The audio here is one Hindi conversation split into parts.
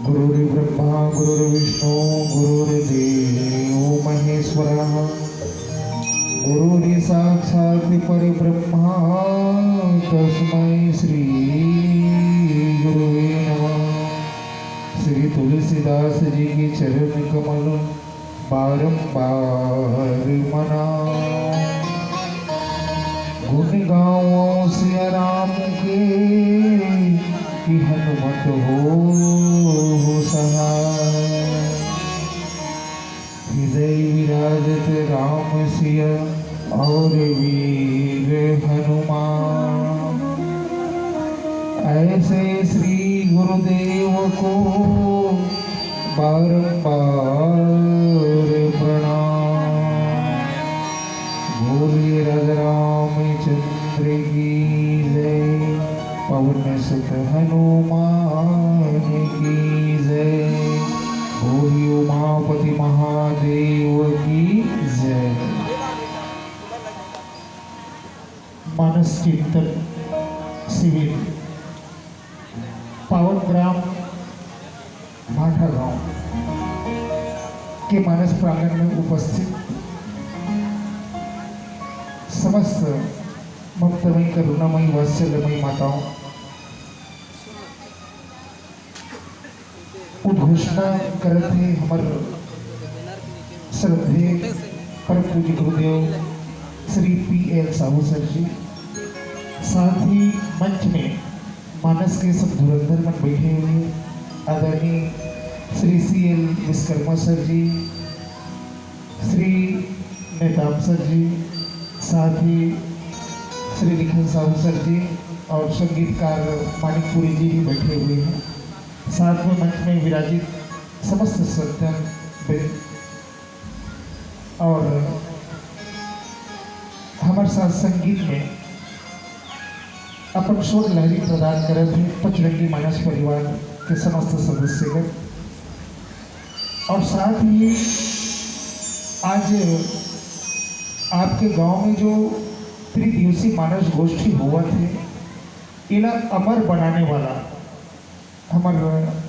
गुरुर्ब्रह्मा गुरुर्विष्णु गुरुर्देवो महेश्वरः गुरुर् साक्षात् परब्रह्मा तस्मै श्री गुरुवे नमः। श्री तुलसीदास जी के चरण कमल बारंबार मना, गुण गाओ सिया राम के कि हनुमत हो सहाय। हृदय विराजत राम सिया और वीर हनुमान, ऐसे श्री गुरुदेव को बारंबार प्रणाम। बोलिए राजा रामचंद्र की जय, पवन सुत हनुमान की जय, बोलिए उमापति महादेव की जय। मानस कीर्तन शिविर पावन ग्राम भाटा गांव के मानस प्रांगण में उपस्थित समस्त भक्तमयी करुणामयी वात्सल्यमयी माताओं, उद्घोषणा करते हैं हमारे श्रद्धेय परम पूज्य गुरुदेव श्री पी.एल. साहू सर जी। साथ ही मंच में मानस के सब धुरंधर मन बैठे हुए आदरणीय श्री सी.एल. विश्वकर्मा सर जी, श्री नेताम सर जी, साथ ही श्री लिखन साहू सर जी और संगीतकार मानिकपुरी जी भी बैठे हुए हैं। साथ में मंच में विराजित समस्त सज्जन और हमारे साथ संगीत में अपन स्वर लहरी प्रदान कर रहे थे पचरंगी मानस परिवार के समस्त सदस्यगण। और साथ ही आज आपके गांव में जो त्रिदिवसीय मानस गोष्ठी हुआ थे, इन्हें अमर बनाने वाला हमारे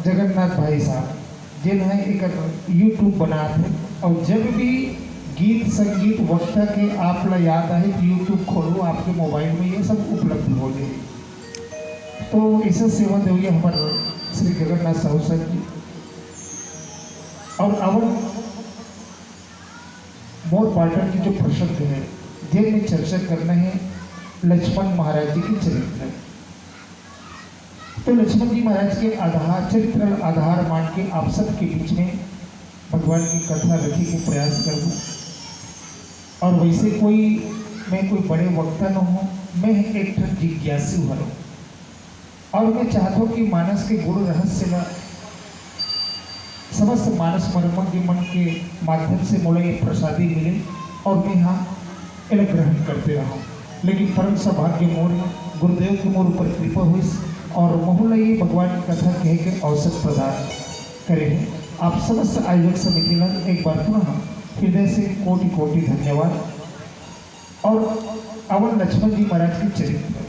जगन्नाथ भाई साहब जिन्हें एक यूट्यूब बना थे, और जब भी गीत संगीत वक्ता के आप ला याद आए तो यूट्यूब खोलो, आपके मोबाइल में ये सब उपलब्ध हो गए। तो इसे सेवा देंगे हमारे श्री जगन्नाथ साहू सर जी। और अब मोर पाटन की जो प्रसंग है जिनमें चर्चा करना है लक्ष्मण महाराज जी के चरित्र। तो लक्ष्मण जी महाराज के आधार चरित्र आधार मान के आप सब के बीच में भगवान की कथा रखने के प्रयास करूँ। और वैसे मैं कोई बड़े वक्ता न हूँ, मैं एक जिज्ञासु हूँ और मैं चाहता हूँ कि मानस के गुरु रहस्य में समस्त मानस मर्मज्ञ मन के माध्यम से मुझे ये प्रसादी मिले और मैं यहाँ इन्हें ग्रहण करते रहा। लेकिन परम सौभाग्य मोर गुरुदेव की मोर ऊपर कृपा हुई और मोहल्ला ये भगवान की कथा कह के अवसर प्रदान करे हैं। आप समस्त आयोजक समिति में एक बार पुनः हृदय से कोटि कोटि धन्यवाद। और अवन लक्ष्मण जी महाराज के चरित्र,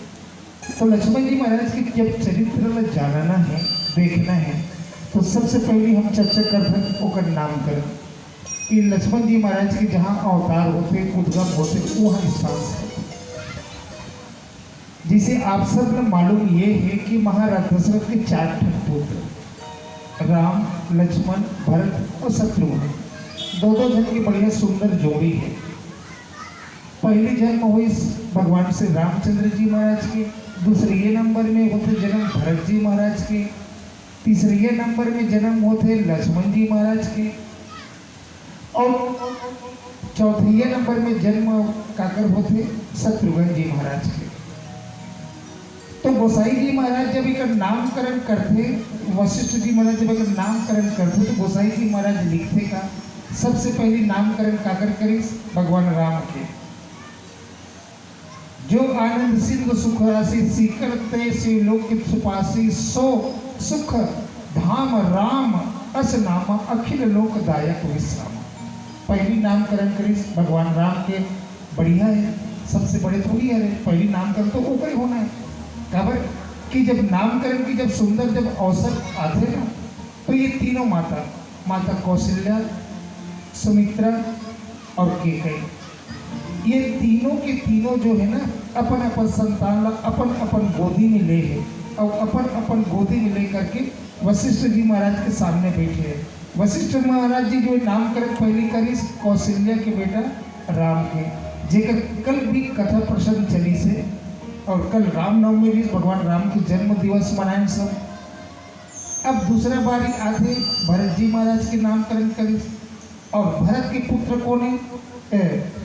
तो लक्ष्मण जी महाराज के जब चरित्र में जानना है देखना है तो सबसे पहले हम चर्चा करते हैं ओकर नामकरण। ये लक्ष्मण जी महाराज के जहाँ अवतार होते उद्गम होते वहाँ स्थान है, जिसे आप सब ने मालूम ये है कि महाराज दशरथ के 4 पुत्र राम, लक्ष्मण, भरत और शत्रुघ्न, दो जन की बढ़िया सुंदर जोड़ी है। पहली जन्म हुई भगवान श्री रामचंद्र जी महाराज के, दूसरे नंबर में होते जन्म भरत जी महाराज के, तीसरे नंबर में जन्म होते लक्ष्मण जी महाराज के, और चौथे नंबर में जन्म काकर होते शत्रुघ्न जी महाराज के। तो गोसाई जी महाराज जब एक नामकरण करते, वशिष्ठ जी महाराज जब एक नामकरण करते तो गोसाई जी महाराज लिखते का सबसे पहले नामकरण काकर करी भगवान राम के। जो आनंद सिंधु सुख राशि सीकरते शिवलोक सुपासी, सो सुख धाम राम अस नाम अखिल लोकदायक विश्राम। पहली नामकरण करी भगवान राम के, बढ़िया है, सबसे बड़े थोड़ी है, पहली नामकरण तो ऊपर ही होना है। खबर कि जब नामकरण की जब सुंदर जब अवसर आते ना तो ये तीनों माता, माता कौशल्या, सुमित्रा और कैकेयी, ये तीनों के तीनों जो है ना अपन अपन संतान अपन अपन गोदी में ले है और अपन अपन गोदी में ले करके वशिष्ठ जी महाराज के सामने बैठे हैं। वशिष्ठ महाराज जी जो नामकरण पहले करी कौशल्या के बेटा राम के, जेकर कल भी कथा प्रसंग चली से, और कल रामनवमी भी भगवान राम के जन्म दिवस मनाए सब। अब दूसरा बारी आते भरत जी महाराज के नामकरण करी, और भरत के पुत्र कौन है?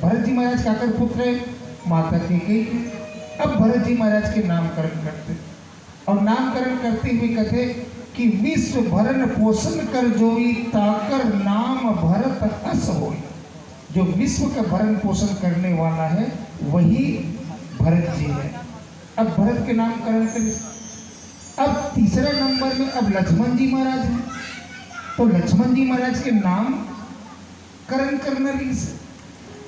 भरत जी महाराज काकर पुत्र है? माता कैकेयी। अब भरत जी महाराज के नामकरण करते, और नामकरण करते हुए कहते कि विश्व भरण पोषण कर जोई ताकर नाम भरत अस होई। जो विश्व का भरण पोषण करने वाला है वही भरत जी है। अब भरत के नामकरण करें। अब तीसरा नंबर में अब लक्ष्मण जी महाराज हैं, तो लक्ष्मण जी महाराज के नाम करण करना रीस,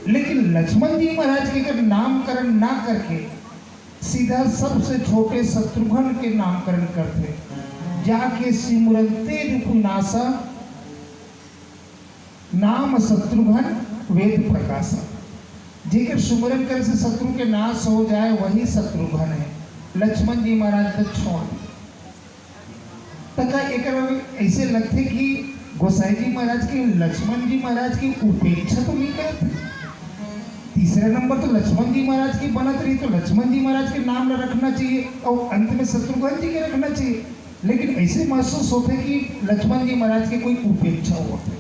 लेकिन लक्ष्मण जी महाराज के अगर नामकरण ना करके सीधा सबसे छोटे शत्रुघ्न के नामकरण करते, जाके सिमरनते रिपुनासा नाम शत्रुघ्न वेद प्रकाशा। जेकर सुमरन कर से शत्रु के नाश हो जाए वही शत्रुघ्न है। लक्ष्मण जी महाराज तो छोड़ तथा एक ऐसे लगते कि गोसाई जी महाराज के लक्ष्मण जी महाराज की उपेक्षा तो नहीं करते। तीसरा नंबर तो लक्ष्मण जी महाराज की बनत रही, तो लक्ष्मण जी महाराज के नाम न रखना चाहिए और अंत में शत्रुघ्न जी के रखना चाहिए। लेकिन ऐसे महसूस होते कि लक्ष्मण जी महाराज के कोई उपेक्षा होते,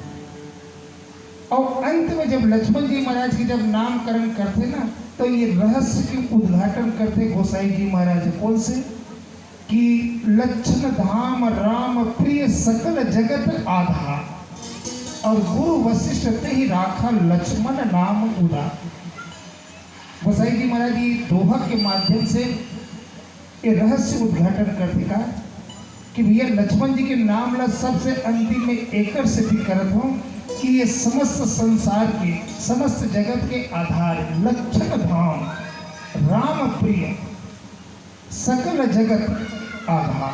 और अंत में जब लक्ष्मण जी महाराज की जब नामकरण करते ना, तो ये रहस्य के उद्घाटन करते गोसाई जी महाराज। कौन से? कि लक्षण धाम राम प्रिय सकल जगत आधार, और गुरु वशिष्ठ ते ही राखा लक्ष्मण नाम उदा। गोसाई जी महाराज ये दोहा के माध्यम से ये रहस्य उद्घाटन करते का कि भैया लक्ष्मण जी के नाम ला सबसे अंतिम में एकर से भी करत हूँ कि ये समस्त संसार के समस्त जगत के आधार लक्षण धाम राम प्रिय सकल जगत आधार,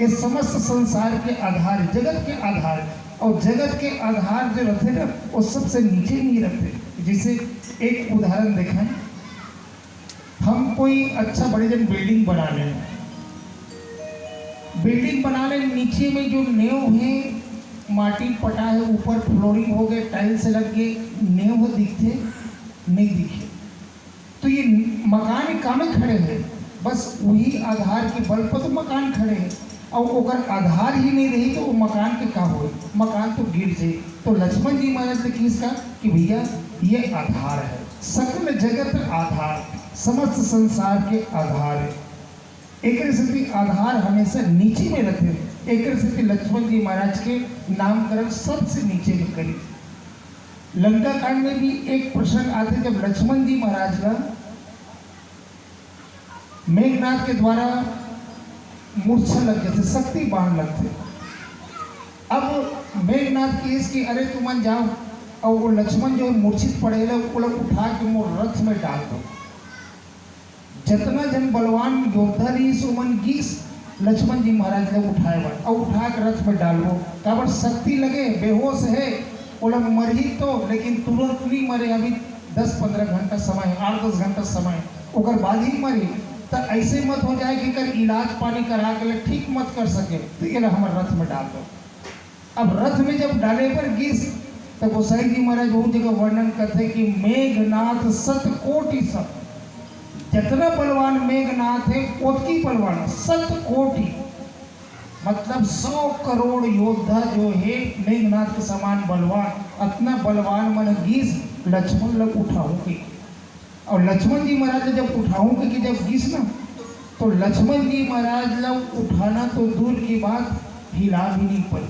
ये समस्त संसार के आधार जगत के आधार, और जगत के आधार जो रहते ना वो सबसे नीचे नहीं रहते। जैसे एक उदाहरण देखें, हम कोई अच्छा बड़ी जन बिल्डिंग बना लें, बिल्डिंग बना लें, नीचे में जो नेव है माटी पटा है, ऊपर फ्लोरिंग हो गए, टाइल्स लग गए, नेव दिखते नहीं दिखे, तो ये मकान कामे खड़े हैं, बस वही आधार के बल पर तो मकान खड़े हैं, और अगर आधार ही नहीं रही तो वो मकान के का हो, मकान तो गिर जाए। तो लक्ष्मण जी महाराज ने किसका कि भैया ये आधार है, सकल जगत आधार, समस्त संसार के आधार है। एक से आधार हमेशा नीचे में रहते हैं। एक से लक्ष्मण जी महाराज के नामकरण सबसे नीचे में करी। लंका कांड में भी एक प्रसंग आते जब लक्ष्मण जी महाराज का मेघनाथ के द्वारा मूर्छा लग जाते, शक्ति बाण लगते। अब मेघनाथ की इसकी अरे तुम मन जाओ, और वो लक्ष्मण जो मूर्छित पड़ेगा वो लोग उठा के मोर रथ में डाल दो। जितना जन बलवान योद्धा रही सो मन गीस लक्ष्मण जी महाराज ने उठाए बन और उठा के रथ में डालो, काबर शक्ति लगे, बेहोश है वो लोग मर ही तो, लेकिन तुरंत नहीं मरे, अभी 10-15 घंटा समय, 8-10 घंटा समय ओकर बाद ही मरी। तो ऐसे मत हो जाए कि कर इलाज पानी करा के ठीक मत कर सके, तो ये हमारे रथ में डाल दो। अब रथ में जब डाले पर गिस, तो गोसाई जी महाराज वो जगह वर्णन करते कि मेघनाथ सत कोटि सब, जितना बलवान मेघनाथ है उतनी बलवान सत कोटि, मतलब 100 करोड़ योद्धा जो है मेघनाथ के समान बलवान, इतना बलवान मन गीस लक्ष्मण लोग उठाओगे। और लक्ष्मण जी महाराज जब उठाओगे कि जब गीस ना, तो लक्ष्मण जी महाराज लोग उठाना तो दूर की बात, हिला भी नहीं पड़ी।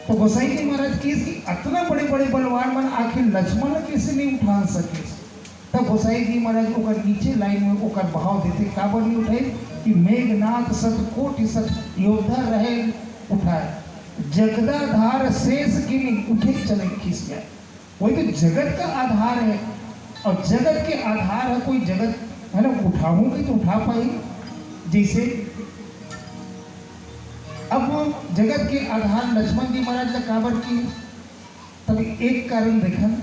तो गोसाई जी महाराज की इतना बड़े बड़े बलवान मन आखिर लक्ष्मण कैसे नहीं उठा सके। तब गोसाई जी महाराज ओकर नीचे लाइन में ओकर भाव देते, काबर नहीं उठाए कि मेघनाथ सत कोटि सत योद्धा रहे उठाए, जगदाधार शेष की नहीं उठे चले खींच गए। वही तो जगत का आधार है, और जगत के आधार है कोई जगत है ना, उठाऊंगी तो उठा पाएगी। जैसे अब जगत के आधार लक्ष्मण जी महाराज का काबर की तभी एक कारण देखन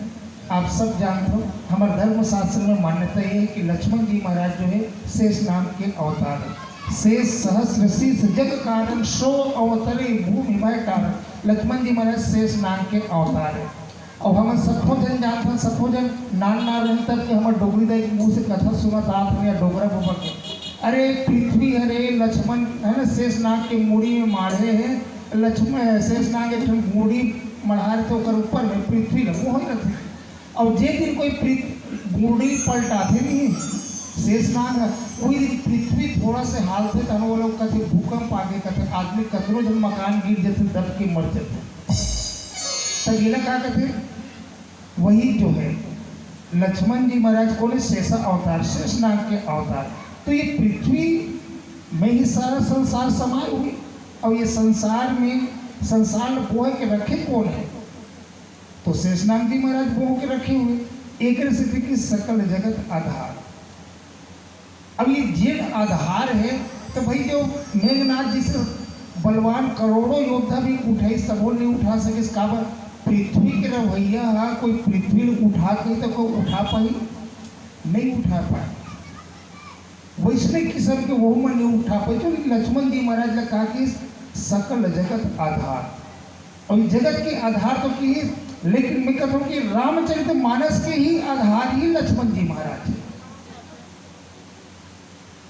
आप सब जानते हो, हमारे धर्म शास्त्र में मान्यता ये है कि लक्ष्मण जी महाराज जो है शेष नाम के अवतार है। शेष सहस्र शीर्ष जग कारण सो अवतरे भूमि भय कारण। लक्ष्मण जी महाराज शेष नाम के अवतार है। और हम सखो जन जानते हैं, सखो जन नान ना रही तब के हमारे डोगरी दा एक मुँह से कथा सुना था या डोगरा गोबर के, अरे पृथ्वी हरे लक्ष्मण है ना, शेष नाग के मूड़ी में माढ़े हैं, लक्ष्मण शेष नाग एक मूड़ी मढ़ार तो कर ऊपर में पृथ्वी लगो हो रही। और जे दिन कोई मूड़ी पलटाते नहीं शेष नाग वही दिन पृथ्वी थोड़ा से हाल थे तब वो लोग कहते भूकंप आगे कहते आदमी कतरो जब मकान गिर जाते दब के मर जाते। तब ये क्या कहते वही जो है लक्ष्मण जी महाराज को शेषा अवतार शेष नाग के अवतार। तो ये पृथ्वी में ही सारा संसार समाये हुए और ये संसार में संसार बोह के रखे कौन है तो शेषनाग जी महाराज बोह के रखे हुए। एक से कि सकल जगत आधार। अब ये जेड आधार है तो भाई जो मेघनाथ जी से बलवान करोड़ों योद्धा भी उठाई सबों नहीं उठा सके काबर पृथ्वी के रवैया कोई पृथ्वी उठा के तो कोई उठा पाई नहीं उठा पाए वैष्णव किस्म के वो मन नहीं उठा पाए। तो लक्ष्मण जी महाराज ने कहा कि सकल जगत आधार और जगत के आधार तो की है, लेकिन मैं कहता हूँ कि रामचरित मानस के ही आधार ही लक्ष्मण जी महाराज है।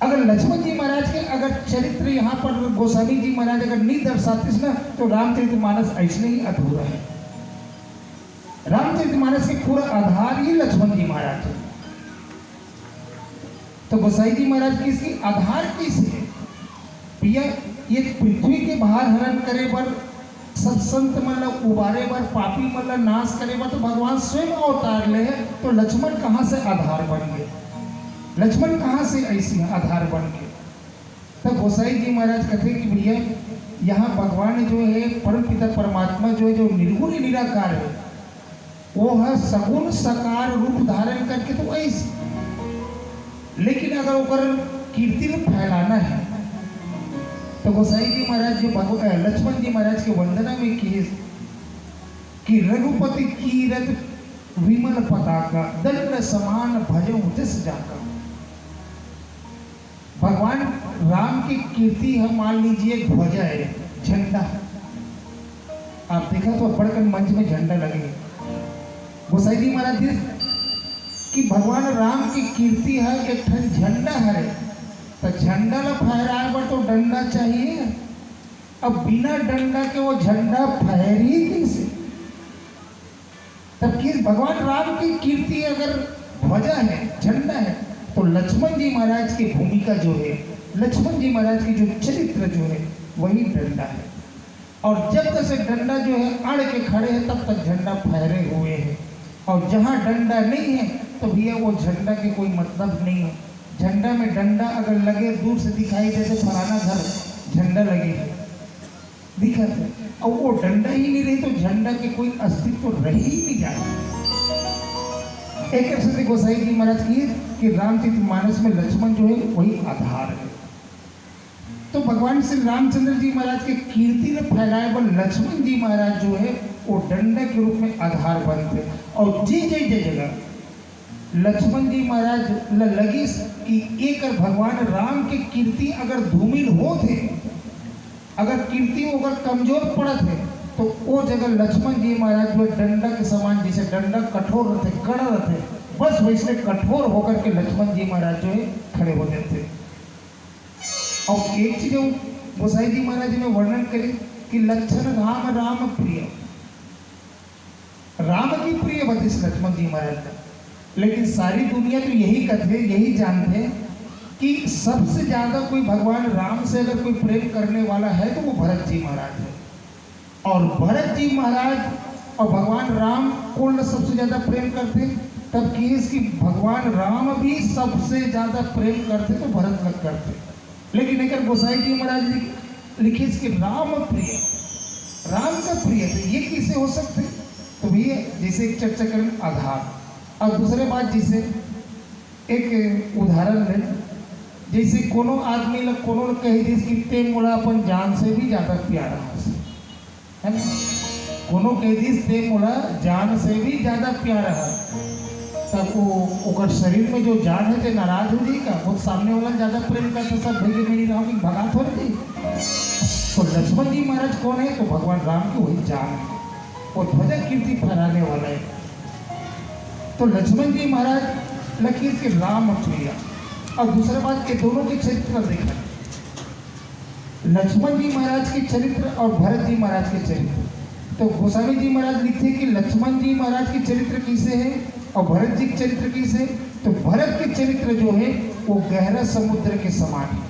अगर लक्ष्मण जी महाराज के अगर चरित्र यहाँ पर गोस्वामी जी महाराज अगर नहीं दर्शाते ना तो रामचरित मानस ऐसे ही अधूरा है। रामचरित मानस के पूरा आधार ही लक्ष्मण जी महाराज है। तो गोसाई जी महाराज किसकी आधार किस है भैया ये पृथ्वी के बाहर हरण करे पर सब संत मतलब उबारे पर पापी मतलब नाश करे पर तो भगवान स्वयं अवतार ले है। तो लक्ष्मण कहाँ से आधार बन गए लक्ष्मण कहाँ से ऐसी आधार बन गए। तो गोसाई जी महाराज कहते कि भैया यहाँ भगवान जो है परम पिता परमात्मा जो है जो निर्गुण निराकार है वो है सगुण सकार रूप धारण करके तो ऐसे, लेकिन अगर ओकर कीर्ति में फैलाना है तो गोसाई जी महाराज जो लक्ष्मण जी महाराज के वंदना में किए कि रघुपति कीरत विमल पताका दंड समान भजो जस जाका। भगवान राम की कीर्ति हम मान लीजिए ध्वजा है झंडा, आप देखा तो बड़कन मंच में झंडा लगे। गोसाई जी महाराज कि भगवान राम की कीर्ति है एक ठन झंडा है तो झंडा ला फहराए पर तो डंडा चाहिए। अब बिना डंडा के वो झंडा फहरी कैसे। तब कि भगवान राम की कीर्ति अगर ध्वजा है झंडा है तो लक्ष्मण जी महाराज की भूमिका जो है लक्ष्मण जी महाराज की जो चरित्र जो है वही डंडा है। और जब तक से डंडा जो है अड़ के खड़े हैं तब तक झंडा फहरे हुए हैं। और जहाँ डंडा नहीं है तो भैया वो झंडा के कोई मतलब नहीं है। झंडा में डंडा अगर लगे दूर से दिखाई दे तो फलाना घर झंडा लगे दिखा और वो डंडा ही नहीं रही तो झंडा के कोई अस्तित्व तो रह ही नहीं जाए। एक से गोसाई जी महाराज की कि रामचरित मानस में लक्ष्मण जो है वही आधार है। तो भगवान श्री रामचंद्र जी महाराज के कीर्ति में फैलाए पर लक्ष्मण जी महाराज जो है वो डंडा के रूप में आधार बनते। और जी जगह लक्ष्मण जी महाराज लगी कि एक भगवान राम की कीर्ति अगर धूमिल हो थे अगर कीर्ति अगर कमजोर पड़त है तो वो जगह लक्ष्मण जी महाराज जो डंडा के समान जैसे डंडा कठोर रहते कड़ा रहते बस वैसे कठोर होकर के लक्ष्मण जी महाराज जो है खड़े हो जाते। और एक चीज गोसाई जी महाराज ने वर्णन करी कि लक्षण राम राम प्रिय राम की प्रिय बतिस लक्ष्मण जी महाराज का। लेकिन सारी दुनिया तो यही कहते यही जानते कि सबसे ज्यादा कोई भगवान राम से अगर कोई प्रेम करने वाला है तो वो भरत जी महाराज है। और भरत जी महाराज और भगवान राम कौन सबसे ज्यादा प्रेम करते तब कि इसकी भगवान राम भी सबसे ज्यादा प्रेम करते तो भरत लग करते। लेकिन अगर गोसाई जी महाराज लिखे इसके राम प्रिय राम का प्रिय तो ये कैसे हो सकते। तो भैया जैसे एक चर्चा करें आधार और दूसरे बात जिसे एक उदाहरण लें जैसे कोनो आदमी ला कोनो कह दिस कि ते मोला अपन जान से भी ज़्यादा प्यारा है ना, कोनो कह दिस ते मोला जान से भी ज़्यादा प्यारा है, तब वो ओकर शरीर में जो जान है ते नाराज हो जाएगा, वो सामने वाला ज़्यादा प्रेम करता सब भेजे मेरी राम की भगा थोड़ी दी। तो लक्ष्मण जी महाराज कौन है? तो भगवान राम की वही जान है और ध्वजा कीर्ति फहराने वाला है। तो लक्ष्मण जी महाराज लकीर के राम प्रिया। और दूसरा बात के दोनों के चरित्र देखा, लक्ष्मण जी महाराज के चरित्र और भरत जी महाराज के चरित्र। तो गोस्वामी जी महाराज लिखते कि लक्ष्मण जी महाराज के चरित्र कैसे है और भरत जी के चरित्र कैसे। तो भरत के चरित्र जो है वो गहरा समुद्र के समान है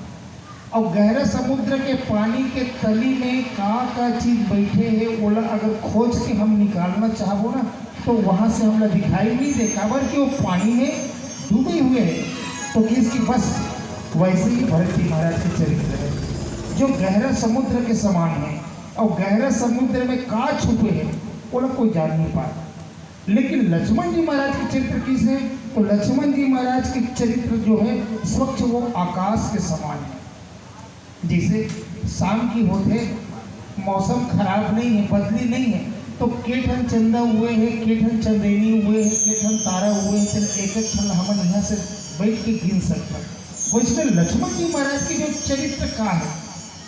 और गहरा समुद्र के पानी के तली में का चीज बैठे है ओला अगर खोज के हम निकालना चाहो ना तो वहाँ से हमला दिखाई नहीं दे, काबर कि वो पानी में डूबे हुए है। तो इसकी बस वैसे ही भरत जी महाराज के चरित्र है जो गहरा समुद्र के समान है और गहरा समुद्र में का छुपे हैं वो लोग कोई जान नहीं पाता। लेकिन लक्ष्मण जी महाराज के चरित्र किसे? तो लक्ष्मण जी महाराज के चरित्र जो है स्वच्छ वो आकाश के समान है। जैसे शाम की होते मौसम खराब नहीं है, बदली नहीं है, तो केठन चंदा हुए हैं, केठन चंदेनी हुए हैं, केठन तारा हुए हैं, चल एक एक क्षण हम यहाँ से बैठ के गिन सकते। वो इसमें लक्ष्मण जी महाराज की जो चरित्र का है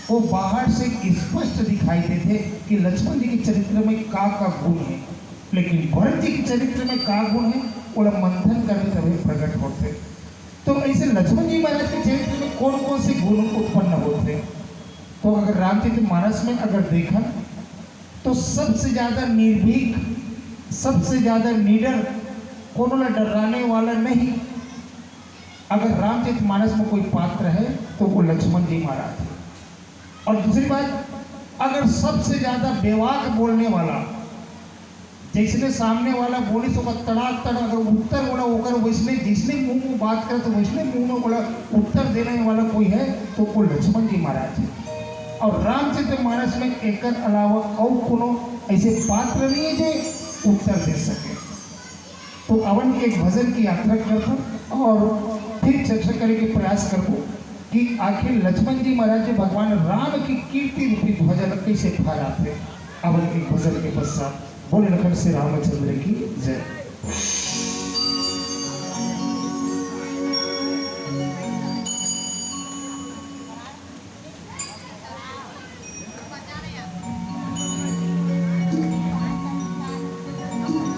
वो बाहर से स्पष्ट दिखाई देते कि लक्ष्मण जी के चरित्र में का गुण है, लेकिन भरत जी के चरित्र में का गुण है वो मंथन करने तभी प्रकट होते। तो ऐसे लक्ष्मण जी महाराज के चरित्र में कौन कौन से गुण उत्पन्न होते? तो अगर रामचरितमानस में अगर देखा तो सबसे ज़्यादा निर्भीक, सबसे ज़्यादा निडर, कोनो ला डराने वाला नहीं, अगर रामचरितमानस में कोई पात्र है तो वो लक्ष्मण जी महाराज है। और दूसरी बात, अगर सबसे ज़्यादा बेवाक बोलने वाला, जैसे सामने वाला बोली तो तड़ाक तड़ अगर उत्तर बोला होकर वैसने जिसने मुंह में बात करे तो वैसने मुंह में बोला उत्तर देने वाला कोई है तो वो लक्ष्मण जी महाराज है। और रामचरितमानस में एक अलावा और कोनो ऐसे पात्र नहीं है जो उत्तर दे सके। तो अवन एक भजन की यात्रा करता और फिर चर्चा करने के प्रयास करबो कि आखिर लक्ष्मण जी महाराज जो भगवान राम की कीर्ति रूपी ध्वजा कैसे फहराते। अवन एक भजन के पश्चात बोले लखन से रामचंद्र की जय।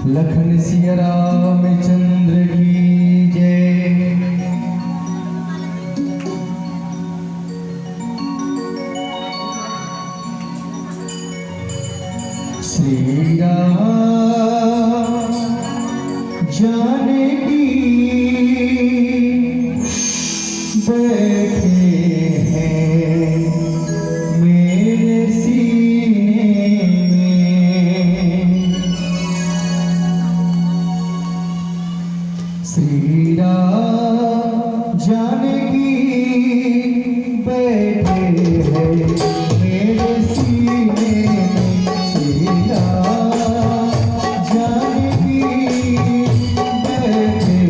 लखन सिया रामचंद्र की जय। श्री राम जानकी बैठे हैं मेरे सीने में। श्री राम जानकी बैठे हैं मेरे सीने में। श्री राम जानकी बैठे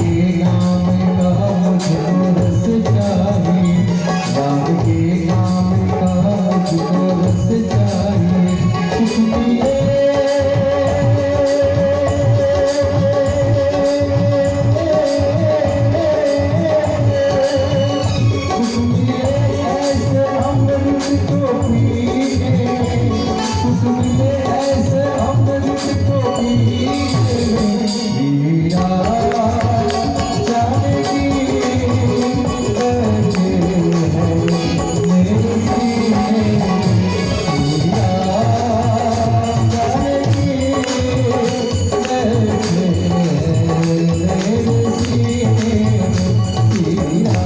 के नाम का मुझको रस चाहिए, राम के नाम का मुझको रस चाहिए। सुख मिले ऐसे अमृत को पीने, सुख मिले ऐसे अमृत को पीने, मीरा जानकी बैठे हैं मेरे सीने, मीरा जानकी बैठे हैं मेरे सीने, मीरा।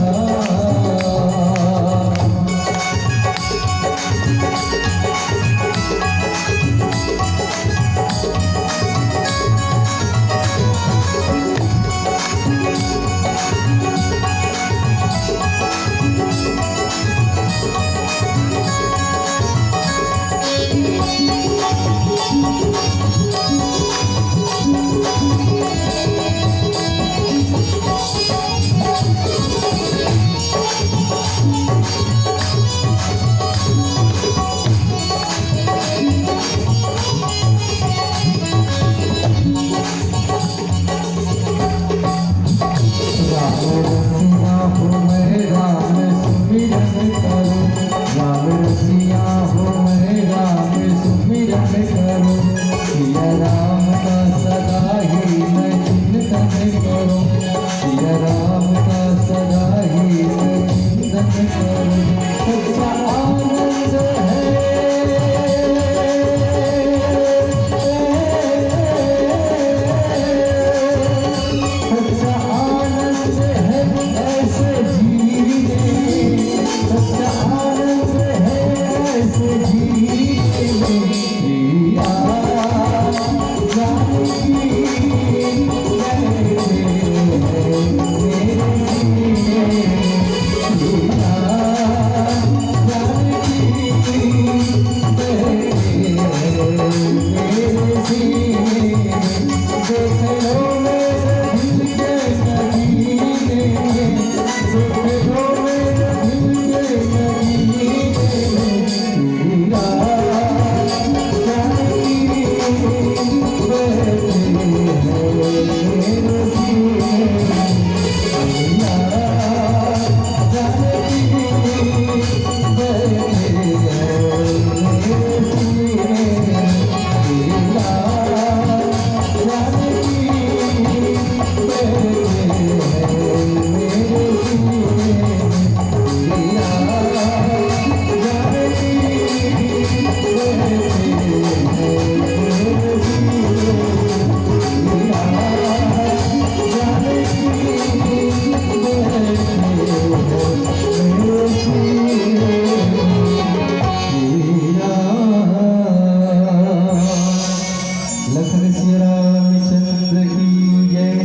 लखन श्री रामचंद्र की जय।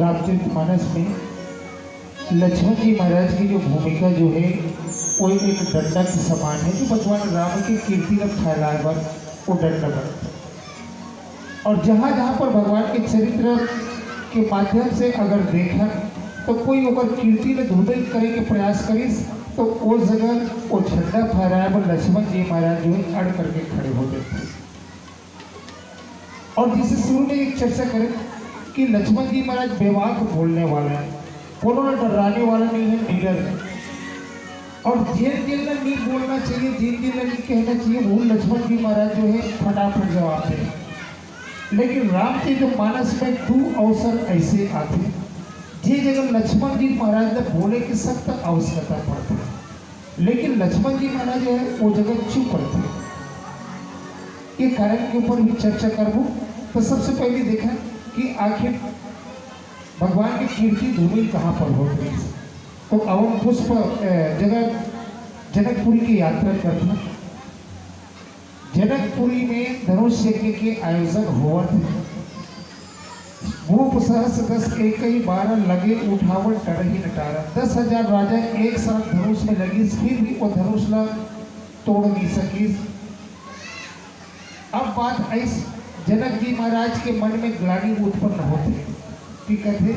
रामचरितमानस में लक्ष्मण जी महाराज की जो भूमिका जो है वो एक डंडा के समान है, जो भगवान राम की कीर्ति का फैलाए पर वो डंडा बनता है। और जहाँ जहाँ पर भगवान के चरित्र के माध्यम से अगर देखा तो कोई अगर कीर्ति में धूमिल करे के प्रयास करिस तो वो जगह वो झंडा फहराए पर लक्ष्मण जी महाराज जो है अड़ करके खड़े होते थे। और जिसे शुरू में एक चर्चा करें कि लक्ष्मण जी महाराज बेवाक बोलने वाले हैं, कोनो ना डराने वाला नहीं है, लीडर है। और जेल जेल में नहीं बोलना चाहिए, जेल जेल में नहीं कहना चाहिए, वो लक्ष्मण जी महाराज जो है फटाफट जवाब दें। लेकिन रामचरितमानस में दो अवसर ऐसे आते जे जगह लक्ष्मण जी महाराज ने बोले की सख्त आवश्यकता पड़ती है, लेकिन लक्ष्मण जी महाराज जो है वो जगह चुप रहते। ये कारण के ऊपर भी चर्चा करूँ तो सबसे पहले देखा कि आखिर भगवान की कीर्ति धूमिल कहाँ पर होती है। तो अवन पुष्प जगह जनकपुरी की यात्रा करता, जनकपुरी में धनुष यज्ञ के आयोजन हुआ थे। भूप सहस 10 एकई 12 लगे उठावन टरही नटारा। 10,000 राजा एक साथ धनुष में लगी, फिर भी वो धनुष ला तोड़ नहीं सकी। अब बात ऐसी जनक जी महाराज के मन में ग्लानि उत्पन्न होते कि कहते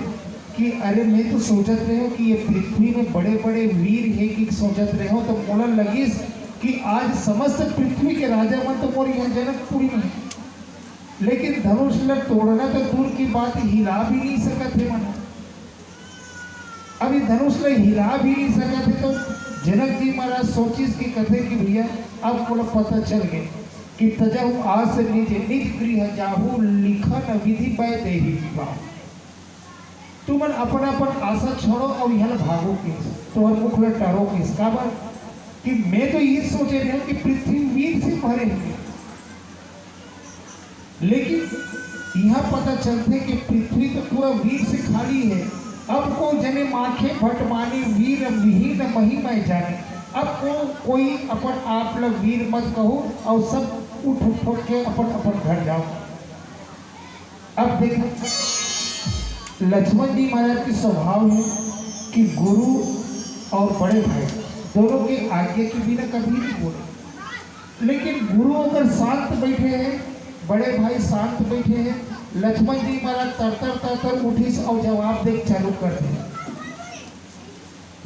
कि अरे मैं तो सोचत रहे हो कि ये पृथ्वी में बड़े बड़े वीर है कि सोचत रहे हो तो मोला लगिस कि आज समस्त पृथ्वी के राजा मन तो मोर यहाँ जनकपुरी में, लेकिन धनुष ल तोड़ना तो दूर की बात, हिला भी नहीं सकत है मन। अभी धनुष ल हिला भी नहीं सकत है तो जनक जी महाराज सोचिस कि कहते कि भैया अब मोला पता चल गया कि तजहु आस निज निज गृह जाहु लिखन विधि बै देही विवाह। तू मन अपन अपन आशा छोड़ो और यहाँ भागो के तो हर मुख टारो के इसका बार कि मैं तो ये सोचे रहे कि पृथ्वी वीर से भरे हैं, लेकिन यहाँ पता चलते कि पृथ्वी तो पूरा वीर से खाली है। अब को जने माखे भटमानी वीर विहीन महिमा जाने, अब को कोई अपन आप लोग वीर मत कहो और सब उठ उठ के अपन अपन घर जाओ। अब देखो लक्ष्मण जी महाराज की स्वभाव है कि गुरु और बड़े भाई दोनों के आज्ञा के बिना कभी नहीं बोले, लेकिन गुरु अगर शांत बैठे हैं, बड़े भाई शांत बैठे हैं, लक्ष्मण जी महाराज तर उठी और जवाब दे चालू कर दिया।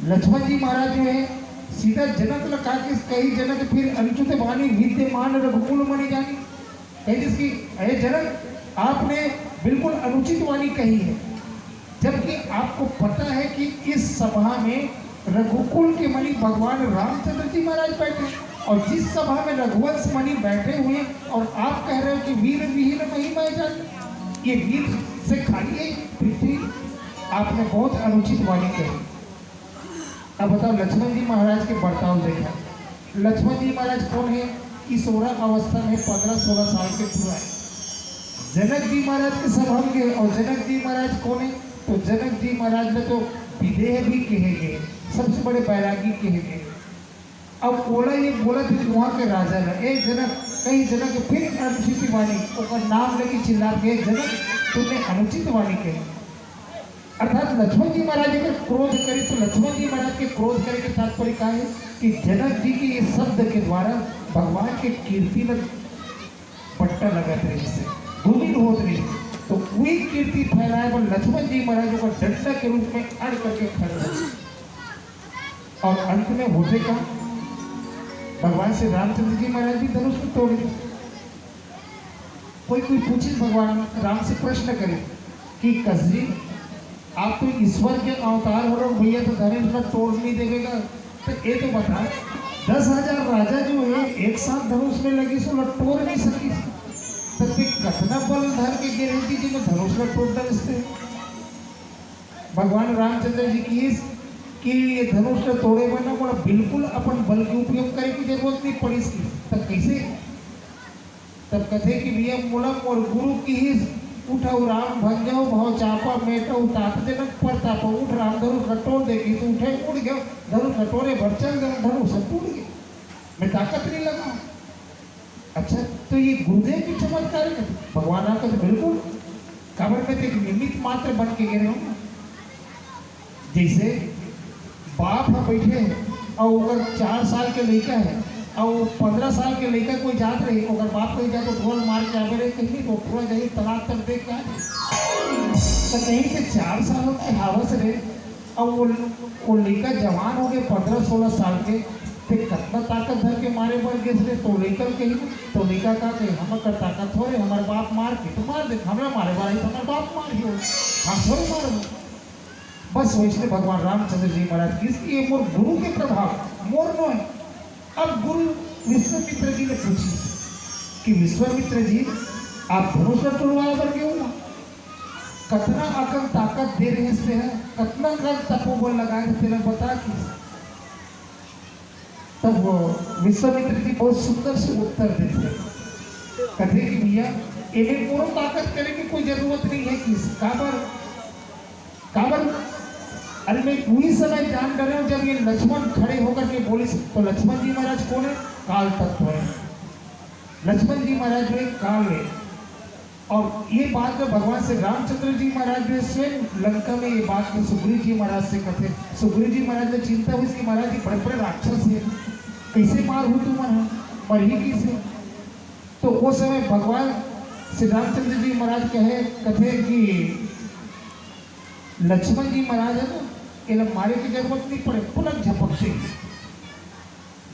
लक्ष्मण जी महाराज जो है सीधा जनक लगा के कही जनक फिर अनुचित वाणी विद्यमान रघुकुल मणि जानी, कही जिसकी अरे जनक आपने बिल्कुल अनुचित वाणी कही है, जबकि आपको पता है कि इस सभा में रघुकुल के मणि भगवान रामचंद्र जी महाराज बैठे और जिस सभा में रघुवंश मणि बैठे हुए और आप कह रहे हो कि वीर विहीन महिमा जाने, ये वीर से खाली है पृथ्वी, आपने बहुत अनुचित वाणी कही। अब बताओ लक्ष्मण जी महाराज के बर्ताव देखा। लक्ष्मण जी महाराज कौन है? किशोरा अवस्था में 15-16 साल के पूरा है। जनक जी महाराज के सभा में गए और जनक जी महाराज कौन है? तो जनक जी महाराज ने तो विदेह भी कहे गए, सबसे बड़े बैरागी कहे गए। अब ओला ये बोला थे वहाँ के राजा ने ए जनक, कहीं जनक फिर अनुचित वाणी और नाम लेके चिल्ला गए जनक तुमने अनुचित वाणी कही। अर्थात लक्ष्मण जी महाराज अगर क्रोध करे तो लक्ष्मण जी महाराज के क्रोध करे के तात्पर्य क्या है कि जनक जी के ये शब्द के द्वारा भगवान के कीर्ति में पट्टा लगा रहे, जिससे धूमिल होत रही तो वही कीर्ति फैलाए पर लक्ष्मण जी महाराज को डंडा के रूप में अड़ करके खड़े रहे। और अंत में होते का भगवान श्री रामचंद्र जी महाराज भी धनुष को तोड़ दिए। कोई पूछे भगवान राम से प्रश्न करे कि कसरी आप तो ईश्वर के अवतार हो रहे हो भैया, तो धनुष का तोड़ नहीं देगा, तो ये तो बता 10,000 राजा जो है एक साथ धनुष में लगी सो तोड़ नहीं सकी, तो कतना बल धर के गारंटी जी में धनुष का तोड़ दे। भगवान रामचंद्र जी की कि ये धनुष का तोड़े बना बोला बिल्कुल अपन बल के उपयोग करे की जरूरत नहीं पड़ी इसकी, तब कैसे? तब कथे कि भैया बोला और गुरु की ही उठाओ राम भंजाओ भाव चापा मेटाओ तात जनक प्रताप उठ राम धनुष कटोर देखी तो उठे उड़ गया धनुष कटोरे भर चल गया धनुष सब टूट गया, मैं ताकत नहीं लगा। अच्छा तो ये गुरुदेव की चमत्कार है? भगवान आकर तो बिल्कुल काबर में एक निमित्त मात्र बन के गिरे हो। जैसे बाप है बैठे और अगर 4 साल के लड़का है और 15 साल के लड़का कोई जात रही अगर बाप कहीं जाए तो ढोल मार के आगे रहे कहीं तो थोड़ा जाइए तलाक कर देख क्या तो कहीं से 4 सालों के हावस रहे और वो लड़का जवान हो गए 15-16 साल के, फिर कितना ताकत धर के मारे बढ़ गए तो लड़का कहीं तो लड़का का कहीं हम कर ताकत हो रहे हमारे बाप मार के तो मार दे हमें मारे वाला तो हमारे बाप मार ही हो हम थोड़े मारे। बस वैसे भगवान रामचंद्र जी महाराज किसकी ये मोर गुरु के प्रभाव मोर नो है। अब गुरु विश्वामित्र जी ने पूछी कि विश्वामित्र जी आप धनुष का तोड़वाया बन गए हो, कतना अकल ताकत दे रहे से है, कतना का तपोबल लगाए तेरा बता कि। तब विश्वामित्र जी बहुत सुंदर से उत्तर देते कहते कि भैया इन्हें पूरा ताकत करने की कोई जरूरत नहीं है कि काबर अरे मैं पूरी समय जान कर रहा हूँ जब ये लक्ष्मण खड़े होकर के बोले तो लक्ष्मण जी महाराज कौन है? काल तत्व है। लक्ष्मण जी महाराज में काल है और ये बात में भगवान से रामचंद्र जी महाराज ने स्वयं लंका में ये बात में सुग्रीव जी महाराज से कहते सुग्रीव जी महाराज ने चिंता हुई कि महाराज जी बड़े बड़े राक्षस है कैसे मार हो तू मर ही कैसे? तो वो समय भगवान श्री रामचंद्र जी महाराज कथे कि लक्ष्मण जी महाराज है ना, ये मारे की जरूरत नहीं पड़े, पुलक झपकते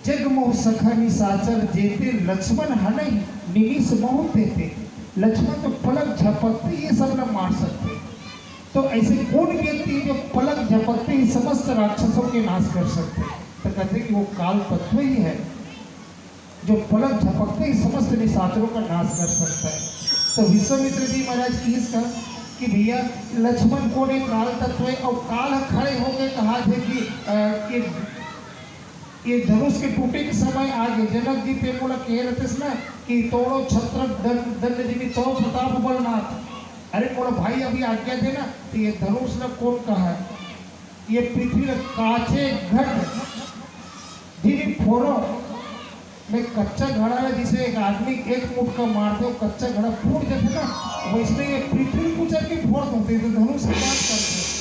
जग मोह सखा निशाचर जेते लक्ष्मण हनई निमिष मोह देते। लक्ष्मण तो पलक झपकते ये सब न मार सकते। तो ऐसे कौन व्यक्ति है जो पलक झपकते ही समस्त राक्षसों के नाश कर सकते? तो कहते कि वो काल तत्व ही है जो पलक झपकते ही समस्त निशाचरों का नाश कर सकता है। तो विश्वामित्र जी महाराज की इसका कि भैया लक्ष्मण कौन है? काल तत्व है। और काल खड़े होकर कहा थे कि ये धनुष के टूटे के समय आगे जनक जी पे बोला कह रहे थे ना कि तोड़ो छत्र दंड जिनी तो प्रताप बलनाथ। अरे बोला भाई अभी आज्ञा देना। तो ये धनुष न कौन कहा है? ये पृथ्वी काचे घट जिनी फोड़ो में कच्चा घड़ा है, जिसे एक आदमी एक मुठ का मारते हो कच्चा घड़ा फूट जाते ना, वैसे ये पृथ्वी को चल के फोड़ देते तो धनुष की बात करते।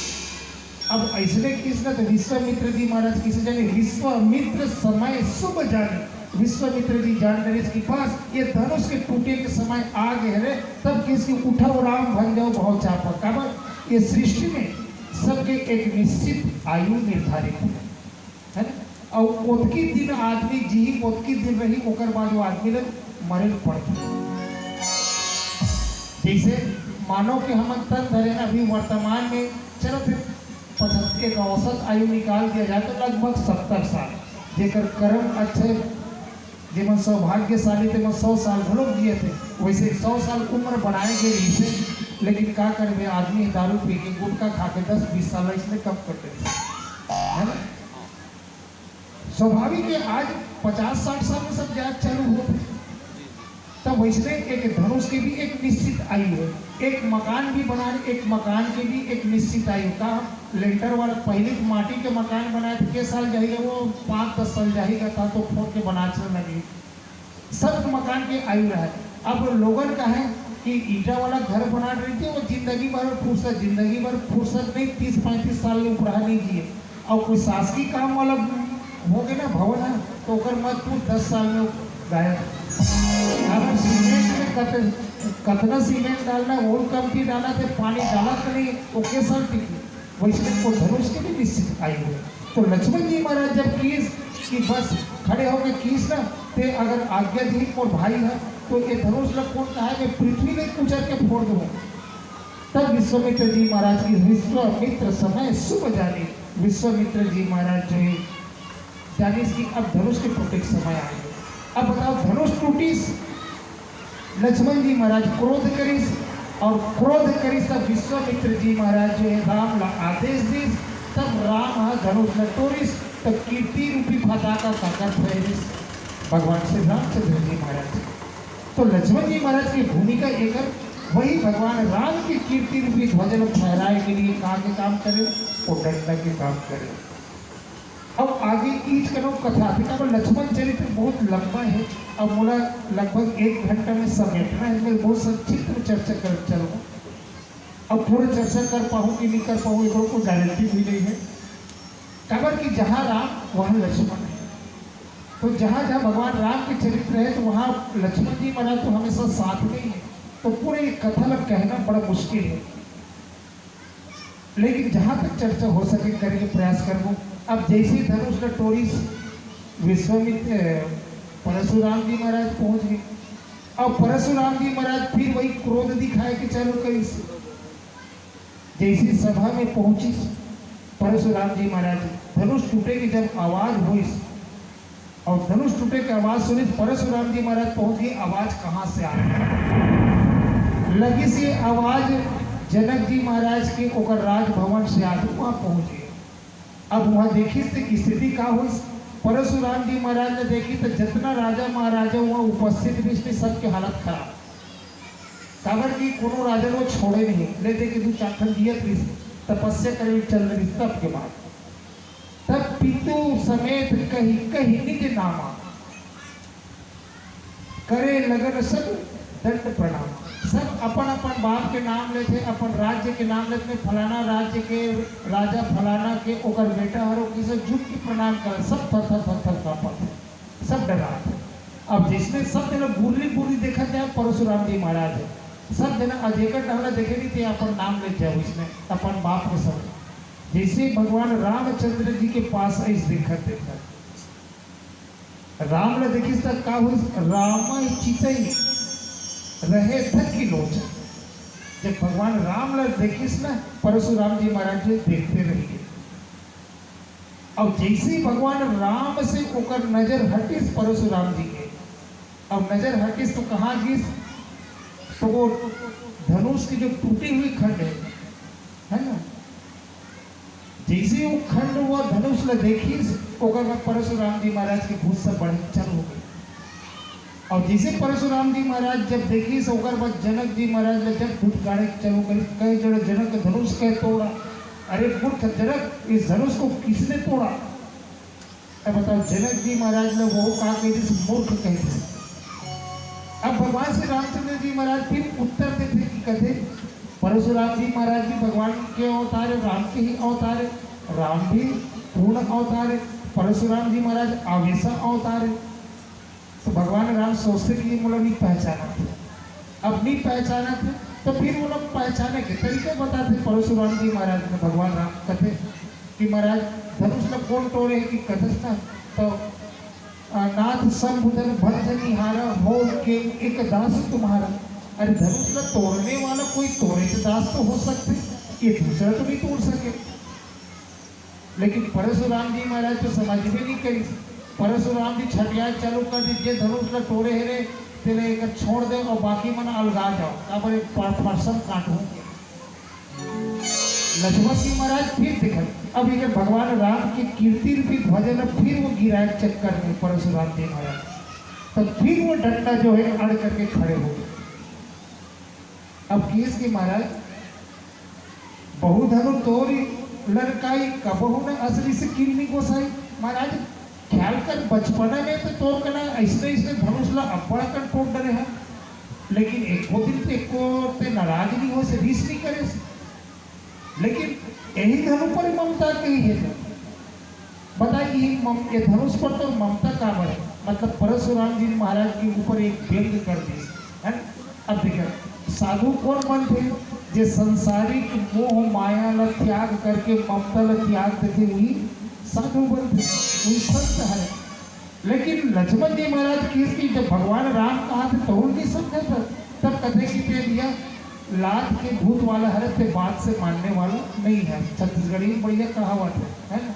अब ऐसे किसने तो विश्वामित्र जी महाराज किसे जाने? विश्वामित्र समय शुभ जाने। विश्वामित्र जी जान रहे इसके पास ये धनुष के टूटे के समय आ गए रे, तब किसकी उठाओ राम बन जाओ बहुत चापा। काबर ये सृष्टि में सबके एक निश्चित आयु निर्धारित है ना, और ओतकी दिन आदमी जी ओतकी दिन रही ओकर बाद वो आदमी लोग मरे पड़ते। जैसे मानो कि हम तन धरे अभी वर्तमान में चलो फिर 75 का औसत आयु निकाल दिया जाए तो लगभग 70 साल। जेकर कर्म अच्छे जिमन सौभाग्यशाली थे 100 साल लोग जिए थे, वैसे 100 साल उम्र बढ़ाए गए इसे। लेकिन क्या करें आदमी दारू पी के गुटखा खा के 10-20 साल इसमें कम कर देते है ना। स्वाभाविक है आज 50-60 साल में सब जांच चालू होते। तब वैसे एक धनुष की भी एक निश्चित आयु है। एक मकान भी बनाने एक मकान की भी एक निश्चित आयु का। लेंटर वाला पहले माटी के मकान बनाए थे किस साल जाएगा? वो 5-10 साल जाएगा था तो फोड़ के बना चल लगे। सब मकान की आयु रहा। अब लोगन का है कि ईटा वाला घर बना रही थी वो जिंदगी भर फुर्सत नहीं 30-35 साल में ऊपर नहीं जिए। और कोई शासकीय काम वाला हो गए ना भवन है तो मत तू 10 साल में गायब। अगर सीमेंट में कतना सीमेंट डालना और कम्पी डाला थे पानी डाला तो नहीं वो कैसा टिकी। वैसे को धनुष के भी निश्चित आयु है। तो लक्ष्मण जी महाराज जब कीस कि बस खड़े होकर कीस ना ते अगर आज्ञा दी और भाई है तो ये धनुष लग कौन कहा है मैं पृथ्वी में कुचल के फोड़ दूँ। तब विश्वामित्र जी महाराज की विश्वामित्र समय शुभ जाने। विश्वामित्र जी महाराज जो है जानिस कि अब धनुष के टूटे समय आए। अब बताओ धनुष टूटिस लक्ष्मण जी महाराज क्रोध करिस और क्रोध करिस तब विश्वामित्र जी महाराज जो है राम ला आदेश दिस। तब राम धनुष न तोड़िस तब कीर्ति रूपी पताका ताकत फैलिस भगवान श्री रामचंद्र जी महाराज। तो लक्ष्मण जी महाराज की भूमिका एक वही भगवान राम की कीर्ति रूपी ध्वज फहराए के लिए कहाँ के काम करे और डंडा के काम करे। अब आगे ईच करो कथा अधिका तो लक्ष्मण चरित्र बहुत लंबा है। अब मोला लगभग 1 घंटा में समेटना है। मैं बहुत संक्षिप्त में चर्चा कर चलूँगा। अब पूरे चर्चा कर पाऊँ कि नहीं कर पाऊँ एक कोई गारंटी भी नहीं है। काबर कि जहाँ राम वहाँ लक्ष्मण है। तो जहाँ जहाँ भगवान राम के चरित्र है तो वहाँ लक्ष्मण जी महाराज तो हमेशा साथ में ही है। तो पूरे कथा लग कहना बड़ा मुश्किल है, लेकिन जहाँ तक चर्चा हो सके करके प्रयास करूँ। अब जैसे धनुष टोरिस विश्वामित्र परशुराम जी महाराज पहुंच गए। अब परशुराम जी महाराज फिर वही क्रोध दिखाए कि चलो कहीं जैसी सभा में पहुंची परशुराम जी महाराज धनुष टूटे की जब आवाज हुई और धनुष टूटे की आवाज सुनी परशुराम जी महाराज पहुंच गए। आवाज कहाँ से आ रही लगी सी आवाज जनक जी महाराज के ओकर राजभवन से आगे वहाँ पहुंच गए। अब वहाँ देखी स्थिति का हुई परशुराम जी महाराज ने देखी तो जितना राजा महाराजा वहाँ उपस्थित भी इसमें सबके हालत खराब। काबर की कोनो राजा वो छोड़े नहीं ले दे के 2-4 दिया तपस्या करे चल रही। तब के बाद तब पितु समेत कहीं कहीं निज नामा करे लगन सब दंड प्रणाम। सब अपन अपन बाप के नाम लेते अपन राज्य के नाम लेते फलाना राज्य के राजा फलाना के ओकर बेटा हरो किसे झुक के प्रणाम कर सब थर कांपत सब डरा। अब जिसने सब लोग बुरी देखा जाए परशुराम जी महाराज है सब जना अजेकर डाला देखे नहीं थे अपन नाम ले जाओ इसमें अपन बाप के सब जैसे भगवान रामचंद्र जी के पास ऐसे देखत राम ने देखिस तक का हुई राम चितई रहे थकी लोचन। जब भगवान राम ने देखिस ना परशुराम जी महाराज जी देखते रहिए और जैसे ही भगवान राम से ओकर नजर हटिस परशुराम जी के अब नजर हटिस तो कहाँ गिस तो वो धनुष की जो टूटी हुई खंड है ना जैसे वो खंड हुआ धनुष ल देखिस ओकर बाद परशुराम जी महाराज के भूत सब बढ़ चल हो गई और जैसे परशुराम जी महाराज जब देखिस ओकर बाद जनक जी महाराज ने जब भूत गाड़े चलो गई कई जड़े जनक के धनुष कह तोड़ा अरे मूर्ख जनक इस धनुष को किसने तोड़ा अब बताओ जनक जी महाराज ने वो कहा कि जिस मूर्ख कहते अब भगवान श्री रामचंद्र जी महाराज फिर उत्तर देते कि कहते परशुराम जी महाराज जी भगवान के अवतार है राम के ही अवतार है राम भी पूर्ण अवतार है परशुराम जी महाराज आवेशा अवतार है तो भगवान राम सोचते कि ये मुझे नहीं पहचाना थे अब नहीं पहचाना थे तो फिर वो लोग पहचाने के तरीके बताते परशुराम जी महाराज ने भगवान राम कहते कि महाराज धनुष लोग कौन तोड़े कि कहते ना तो नाथ संबुधन भजनी हारा हो के एक दास तुम्हारा अरे धनुष का तोड़ने वाला कोई तोड़े के दास तो हो सकते ये दूसरा तो नहीं तोड़ सके लेकिन परशुराम जी महाराज तो समझ में नहीं करी परशुराम जी छटिया चालू कर दीजिए धनुष का तोड़े है तेरे एक छोड़ दे और बाकी मन अलगा जाओ अब पर्सन काटू लक्ष्मण जी महाराज फिर दिखा अब ये भगवान राम की कीर्ति रूपी ध्वजा में फिर वो गिराए चक्कर में परशुराम जी महाराज तो फिर वो डंडा जो है अड़ करके खड़े हो गए अब केस के महाराज बहुधनु तोरी लड़काई कबहू न असली से किरनी गोसाई महाराज ख्याल कर बचपना में तो तोड़ करना ऐसे ऐसे धनुष ला अब्बड़ा कर तोड़ डरे हैं लेकिन एको दिन तो एको ते नाराज नहीं हो से रीस नहीं करे लेकिन यही धनु पर ममता कही है तो बताइए ये धनुष पर तो ममता का है मतलब परशुराम जी महाराज के ऊपर एक व्यंग कर दी है अब देखिए साधु कौन बन थे जो संसारिक मोह माया ल त्याग करके ममता ल त्याग देते वही साधु बन थे वही संत है लेकिन लक्ष्मण जी महाराज की जब भगवान राम कहा थे तो नहीं समझा था तब कहते कि ते दिया लात के भूत वाला हर ते बात से मानने वाला नहीं है छत्तीसगढ़ी में बढ़िया कहावत है ना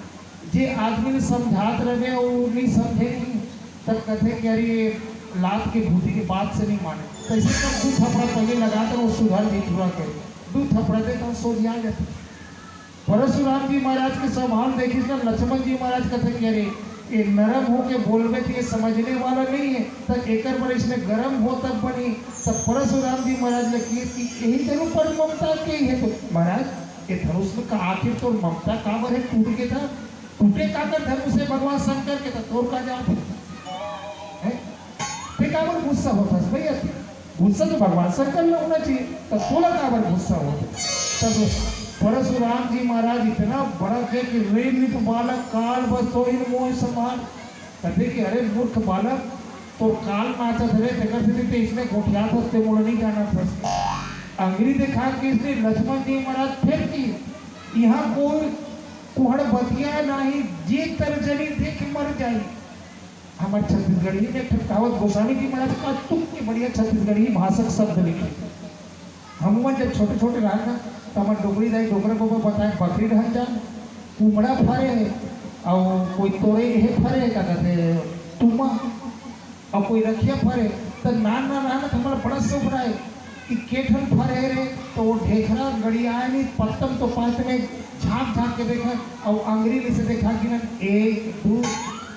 जे आदमी ने समझात रहे वो नहीं समझे नहीं तब कहते कि अरे लात के भूती की बात से नहीं माने तो इसी पर दो थपड़ा पहले लगाकर वो सुधार नहीं पूरा करे दो थपड़ा देता तो सो जा जाते परशुराम जी महाराज के स्वभाव देखिए ना लक्ष्मण जी महाराज कहते कि अरे ये नरम हो के बोलने के समझने वाला नहीं है तब एक बार इसने गर्म हो तब बनी तब परशुराम जी महाराज ने किए कि यही धनु पर ममता के है तो महाराज ये धनुष का आखिर तो ममता काबर है टूट के था टूटे काकर धनुष से भगवान शंकर के था तोड़ का जाते काबर गुस्सा होता है भैया गुस्सा तो भगवान शंकर में होना चाहिए तब थोड़ा काबर गुस्सा होता तब परशुराम जी महाराज इतना बड़ा थे कि रेत बालक काल बस तो इन मोह समान कहते कि अरे मूर्ख बालक तो काल नाचा धरे देखा थे इसने गोठिया था मोड़ नहीं जाना था अंग्री देखा कि इसने लक्ष्मण जी महाराज फिर की यहाँ कोई कुहड़ बतिया नहीं जे तर्जनी देख मर जाए हमारे छत्तीसगढ़ी में एक कहावत गोस्वामी जी महाराज का तुक के बढ़िया छत्तीसगढ़ी भाषक शब्द लिखे हम जब छोटे छोटे रहा ना तो हमारे डोगरी दाई डोगरा को बताए बकरी रह जा कुमड़ा फरे और कोई तोड़े ये फरे क्या कहते तुमा और कोई रखिया फरे तो नान ना रहना तो हमारा बड़ा शौक रहा है कि केठन फरे रे तो वो ढेखरा गड़िया नहीं पत्तम तो पाँच में झाँक झाँक के देखा और अंग्रेजी से देखा कि ना एक दो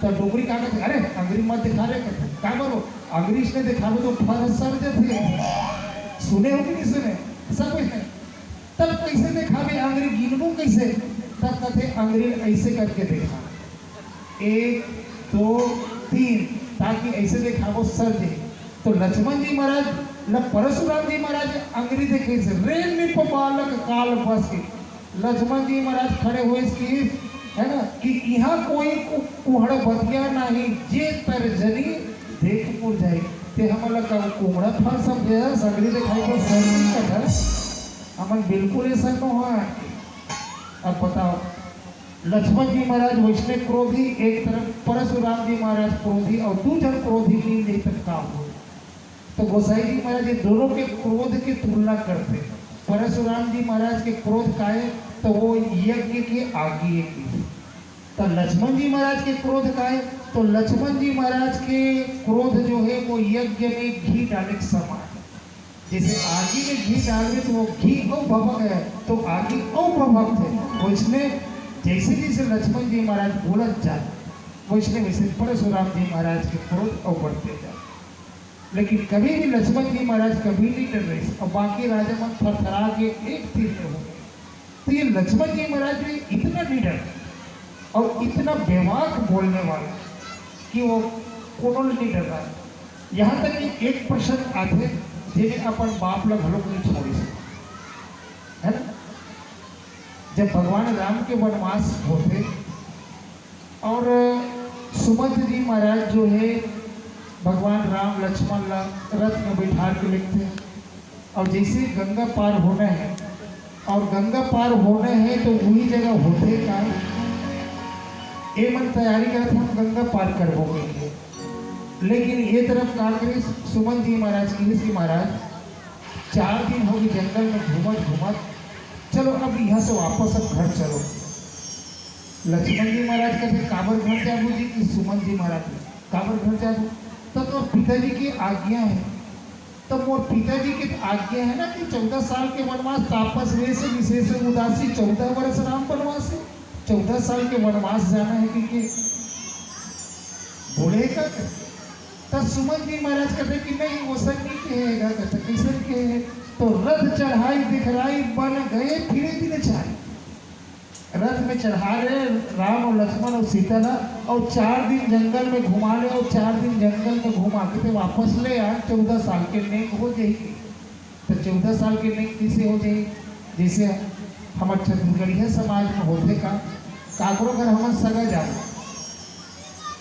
तो डोगरी का कहते अरे अंग्रेजी मत दिखा रहे कहते क्या करो अंग्रेज ने देखा तो फरसर थे सुने हो कि नहीं सुने सब कुछ नहीं तब कैसे देखा भाई अंग्रेज गिनबू कैसे तब कहते अंग्रेज ऐसे करके देखा 1 2 3 ताकि ऐसे देखा वो सर दे तो लक्ष्मण जी महाराज न परशुराम जी महाराज अंग्रेज कैसे रेल में बालक काल बस के लक्ष्मण जी महाराज खड़े हुए इसकी है ना कि यहाँ कोई कुहड़ बतिया नहीं जे तर्जनी देख पुर जाए ते हमला का कोमड़ा फल समझे सगड़ी दिखाई को सर नहीं कटा हमन बिल्कुल ऐसा न हुआ। अब बताओ लक्ष्मण जी महाराज वैष्णव क्रोधी एक तरफ परशुराम जी महाराज क्रोधी और दूसर क्रोधी नहीं नहीं तक काम हो। तो गोसाई जी महाराज ये दोनों के क्रोध की तुलना करते। परशुराम जी महाराज के क्रोध का है तो वो यज्ञ के आगे की, तो लक्ष्मण जी महाराज के क्रोध का है तो लक्ष्मण जी महाराज के क्रोध जो है वो यज्ञ में घी डाले के समान है। जैसे आगे में घी डालने तो वो घी अभभक है तो आगे अभभक है। वैष्णव जैसे जैसे लक्ष्मण जी महाराज बोलत जाए वैष्णव वैसे परशुराम जी महाराज के क्रोध और बढ़ते जाए। लेकिन कभी भी लक्ष्मण जी महाराज कभी नहीं डर रहे और बाकी राजा मन थरथरा के एक तीर में हो गए। तो ये लक्ष्मण जी महाराज भी इतना निडर और इतना बेवाक बोलने वाला कि वो कोनो नहीं डर रहा। यहाँ तक कि एक प्रश्न आते जिन्हें अपन बाप लोग हलोक नहीं छोड़ी सकते है ना। जब भगवान राम के वनवास होते और सुमंत जी महाराज जो है भगवान राम लक्ष्मण रथ में बैठा के लिखते हैं और जैसे गंगा पार होना है और गंगा पार होना है तो वही जगह होते का ये मन तैयारी करते हम गंगा पार कर होंगे। लेकिन ये तरफ कांग्रेस सुमन जी महाराज की महाराज 4 दिन हो गए जंगल में घूमत घूमत, चलो अब यहाँ से वापस अब घर चलो। लक्ष्मण जी महाराज कहते काबर घर जाबू जी कि सुमन जी महाराज काबर घर जाबू तो पिताजी की आज्ञा है। तो मोर पिताजी की आज्ञा है ना कि 14 साल के वनवास तापस वे से विशेष उदासी 14 वर्ष राम वनवास है 14 साल के वनवास जाना है क्योंकि बोलेगा। तो सुमन जी महाराज कहते कि नहीं वो सब नहीं कहेगा। कहते कैसे कहे तो रथ चढ़ाई दिखराई बन गए फिरे दिन चाहे। रथ में चढ़ा रहे राम और लक्ष्मण और सीता ना और 4 दिन जंगल में घुमा ले और 4 दिन जंगल में घुमा के तो वापस ले आ 14 साल के नेक हो जाएगी। तो 14 साल के नेक कैसे हो जाएगी जैसे हमारे छत्तीसगढ़िया समाज में होते का काकरो घर हम सगा जाओ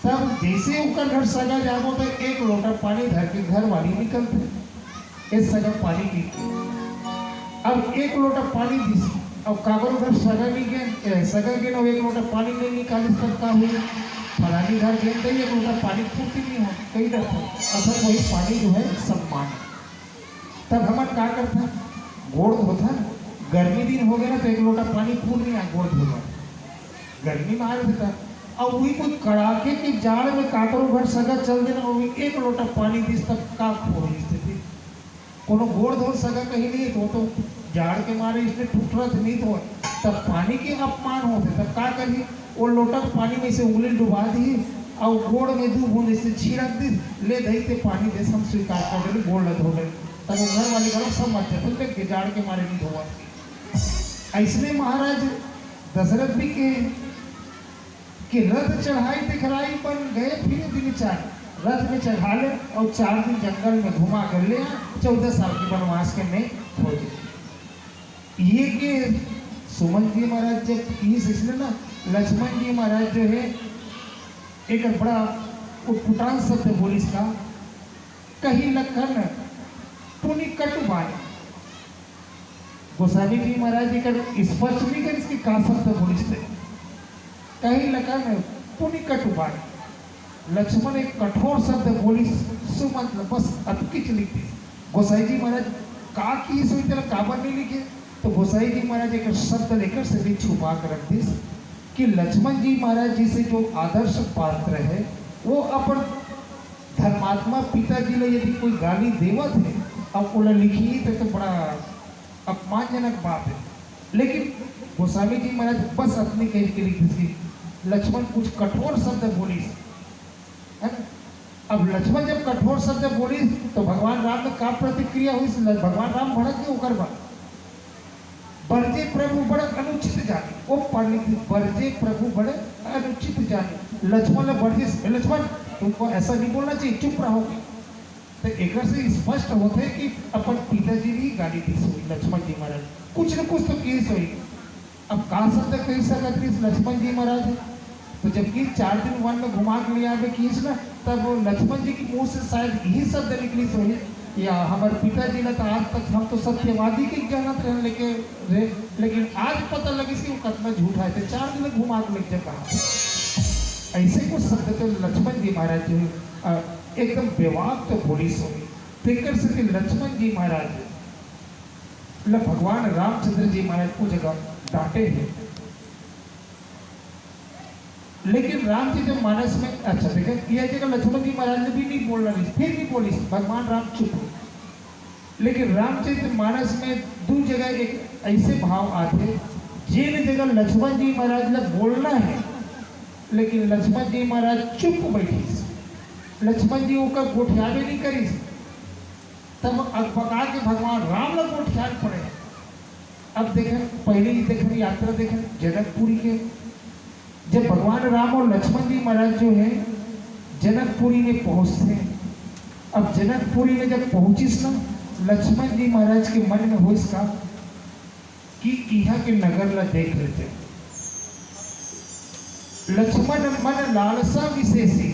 तब जैसे उनका घर सगा जाओ तो 1 लोटा पानी धर के घर वाली निकलते इस सगा पानी पी। अब 1 लोटा पानी दी अब कागरो घर सगा नहीं गए सगा के ना 1 लोटा पानी नहीं निकाले सकता हुई फलानी घर गए तो 1 लोटा पानी पूर्ति नहीं हो कई रहता असल वही पानी जो है सम्मान। तब हम क्या करता गोड़ धोता गर्मी दिन हो गया ना तो 1 लोटा पानी पूर नहीं आ गोड़ धोगा गर्मी में आ देता और वही कोई कड़ाके के जाड़ में काकरो घर सगा चल देना और 1 लोटा पानी दिस तब का हो स्थिति कोनो गोड़ धो सगा कहीं नहीं तो जाड़ के मारे इसने टूटरत नहीं तो तब पानी के अपमान होते तब का करी वो लोटा पानी में से उंगली डुबा दी और गोड़ में 2 बूंद से छिड़क दी ले दही ते पानी दे हम स्वीकार कर ले गोड़ धो ले तब वो घर वाली घर सब मत थे तो जाड़ के मारे नहीं धोवा। ऐसने महाराज दशरथ भी के कि रथ चढ़ाई दिखराई बन गए फिर दिन 4 रथ में चढ़ा ले और 4 दिन जंगल में घुमा कर ले 14 साल के वनवास के में हो जाए। ये कि सुमन जी महाराज जब इसलिए ना लक्ष्मण जी महाराज जो है एक बड़ा उटपुटान शब्द बोली इसका कहीं लखन टूनी कटुबाई गोसावी जी महाराज जी का स्पष्ट नहीं कर इसकी का शब्द बोली से कहीं लखन टूनी कटुबाई लक्ष्मण एक कठोर शब्द बोली सुमन बस अटकी चली थी। गोसाई जी महाराज का की सोई तरह काबर नहीं लिखे तो गोसाई जी महाराज एक शब्द लेकर से भी छुपा कर रख दी कि लक्ष्मण जी महाराज जी से जो आदर्श पात्र है वो अपन धर्मात्मा पिताजी ने यदि कोई गाली देवत है अब उन्हें लिखी तो बड़ा अपमानजनक बात है। लेकिन गोस्वामी जी महाराज बस अपनी कह के लिख दी लक्ष्मण कुछ कठोर शब्द बोली है ना। अब लक्ष्मण जब कठोर शब्द बोली तो भगवान राम में का प्रतिक्रिया हुई भगवान राम भड़क के होकर बरजे प्रभु बड़े अनुचित जाने वो पढ़ बरजे प्रभु बड़े अनुचित जाने लक्ष्मण ने बरजे लक्ष्मण तुमको ऐसा नहीं बोलना चाहिए चुप रहोगे। तो एक से स्पष्ट होते कि अपन पिताजी भी गाली दी सोई लक्ष्मण जी महाराज कुछ न कुछ तो केस हुई। अब का शब्द कही सकते लक्ष्मण जी महाराज तो जबकि 4 दिन वन में घुमा के ले आवे खींच ना, तब वो लक्ष्मण जी के मुंह से शायद यही शब्द निकली सोही या हमारे पिताजी ने तो आज तक हम तो सत्यवादी के जानत रहे, लेकिन आज पता लगे कि वो कितना झूठा है। 4 दिन में घुमा के लेके कहा ऐसे कुछ शब्द तो लक्ष्मण जी महाराज जो एकदम बेवाक तो बोली सोई फिक्र से कि लक्ष्मण जी महाराज भगवान रामचंद्र जी महाराज को जगह डांटे हैं, लेकिन राम जी जब मानस में अच्छा देखे यह जगह लक्ष्मण जी महाराज ने भी नहीं बोलना नहीं, फिर भी बोली भगवान राम चुप हो। लेकिन रामचरित मानस में दो जगह एक ऐसे भाव आते जिन जगह लक्ष्मण जी महाराज ने बोलना है लेकिन लक्ष्मण जी महाराज चुप बैठी, लक्ष्मण जी होकर गोठियाबे नहीं करी, तब अकबका के भगवान राम लोग गोठियाल पड़े। अब देखें पहले ही देखें यात्रा देखें जनकपुरी के, जब भगवान राम और लक्ष्मण जी महाराज जो है जनकपुरी में पहुंचते हैं। अब जनकपुरी में जब पहुंचिस ना लक्ष्मण जी महाराज के मन में हो इसका कि यहाँ के नगर ला देख लेते। लक्ष्मण मन लालसा विशेषी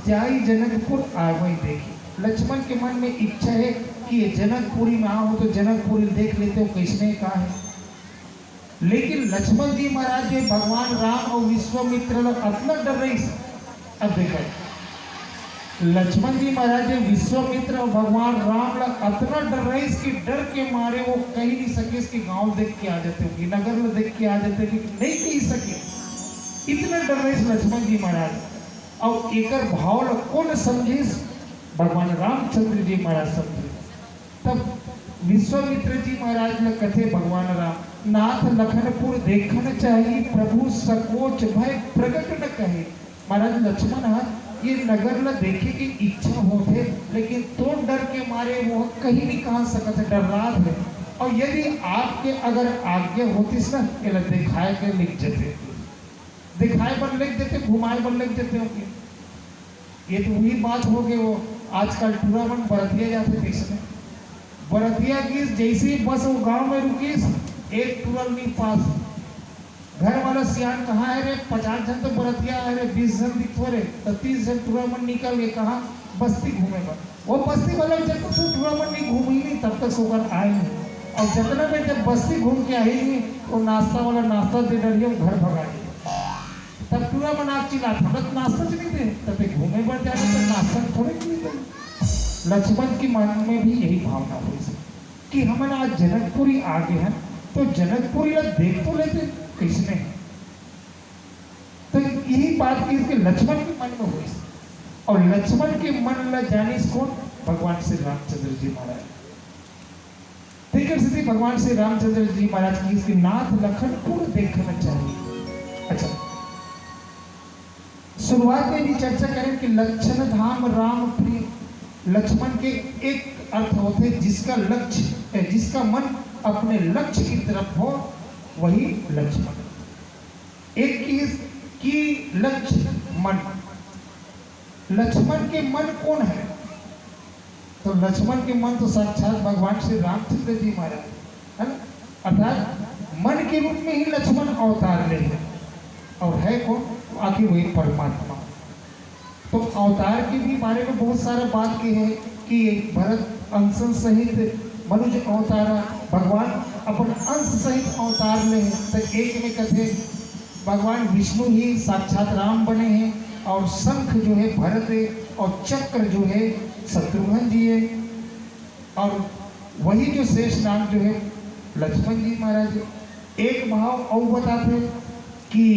जाई जनकपुर आवई देखी। लक्ष्मण के मन में इच्छा है कि ये जनकपुरी में आओ तो जनकपुरी देख लेते हो किसने कहा है। लेकिन लक्ष्मण जी महाराज जो भगवान राम और विश्वामित्र लोग अपना डर रही। अब देखो लक्ष्मण जी महाराज जो विश्वामित्र और भगवान राम लोग अपना डर रही कि डर के मारे वो कह नहीं सके कि गांव देख के आ जाते होगी, नगर में देख के आ जाते कि नहीं कह सके, इतना डर रही लक्ष्मण जी महाराज। और एक भाव कौन समझे, भगवान रामचंद्र जी महाराज समझे। तब विश्वामित्र जी महाराज ने कथे भगवान राम नाथ लखनपुर देखना चाहिए प्रभु सकोच भय प्रकट न कहे। महाराज लक्ष्मण ये नगर न देखे की इच्छा होते लेकिन तो डर के मारे वो कहीं नहीं कहा सकते, डर रहा है। और यदि आपके अगर आज्ञा होती ना ये दिखाए के लिख देते, दिखाए पर लिख देते, घुमाए पर लिख देते होंगे। ये तो वही बात हो गई वो आजकल टूर्नामेंट बरतिया जाते देखने, बरतिया की जैसे ही बस वो गांव में रुकी एक टूरल नहीं पास, घर वाला सियान कहाँ है रे 50 जन तो बरतिया है रे 20 जन दिखो रे तो 30 जन टूर्नामेंट निकल गए कहाँ बस्ती घूमे पर। वो बस्ती वाला जब तक टूर्नामेंट नहीं घूमी नहीं तब तक सोकर आए नहीं, और जितना में जब बस्ती घूम के आई नहीं तो नाश्ता वाला नाश्ता दे डरिए घर भगा दिए। तब पूरा मना चिल्ला था नाश्ता नहीं थे तब घूमे बढ़ जाने तो नाश्ता थोड़े नहीं थे। लक्ष्मण के मन में भी यही भावना हुई कि हम आज जनकपुरी आ गए हैं तो जनकपुरी देख तो लेते किसने, तो यही बात की इसके लक्ष्मण के मन में हुई। और लक्ष्मण के मन में जाने कौन, भगवान श्री रामचंद्र जी महाराज। फिक्र से भगवान श्री रामचंद्र जी महाराज की इसके नाथ लखनपुर देखना चाहिए। अच्छा शुरुआत में भी चर्चा करें कि लक्षण धाम राम प्रिय। लक्ष्मण के एक अर्थ होते जिसका लक्ष्य जिसका मन अपने लक्ष्य की तरफ हो वही लक्ष्मण। एक की लक्ष्य मन, लक्ष्मण के मन कौन है, तो लक्ष्मण के मन तो साक्षात भगवान श्री रामचंद्र जी महाराज है ना, अर्थात मन के रूप में ही लक्ष्मण अवतार ले है। और है कौन, आखिर वही परमात्मा। तो अवतार के भी बारे में बहुत सारा बात की है कि भरत अंश सहित मनुष्य अवतार, भगवान अपन अंश सहित अवतार ले हैं। तो एक में कथे भगवान विष्णु ही साक्षात राम बने हैं, और शंख जो है भरत है, और चक्र जो है शत्रुघ्न जी है, और वही जो शेष नाम जो है लक्ष्मण जी महाराज। एक भाव और बताते कि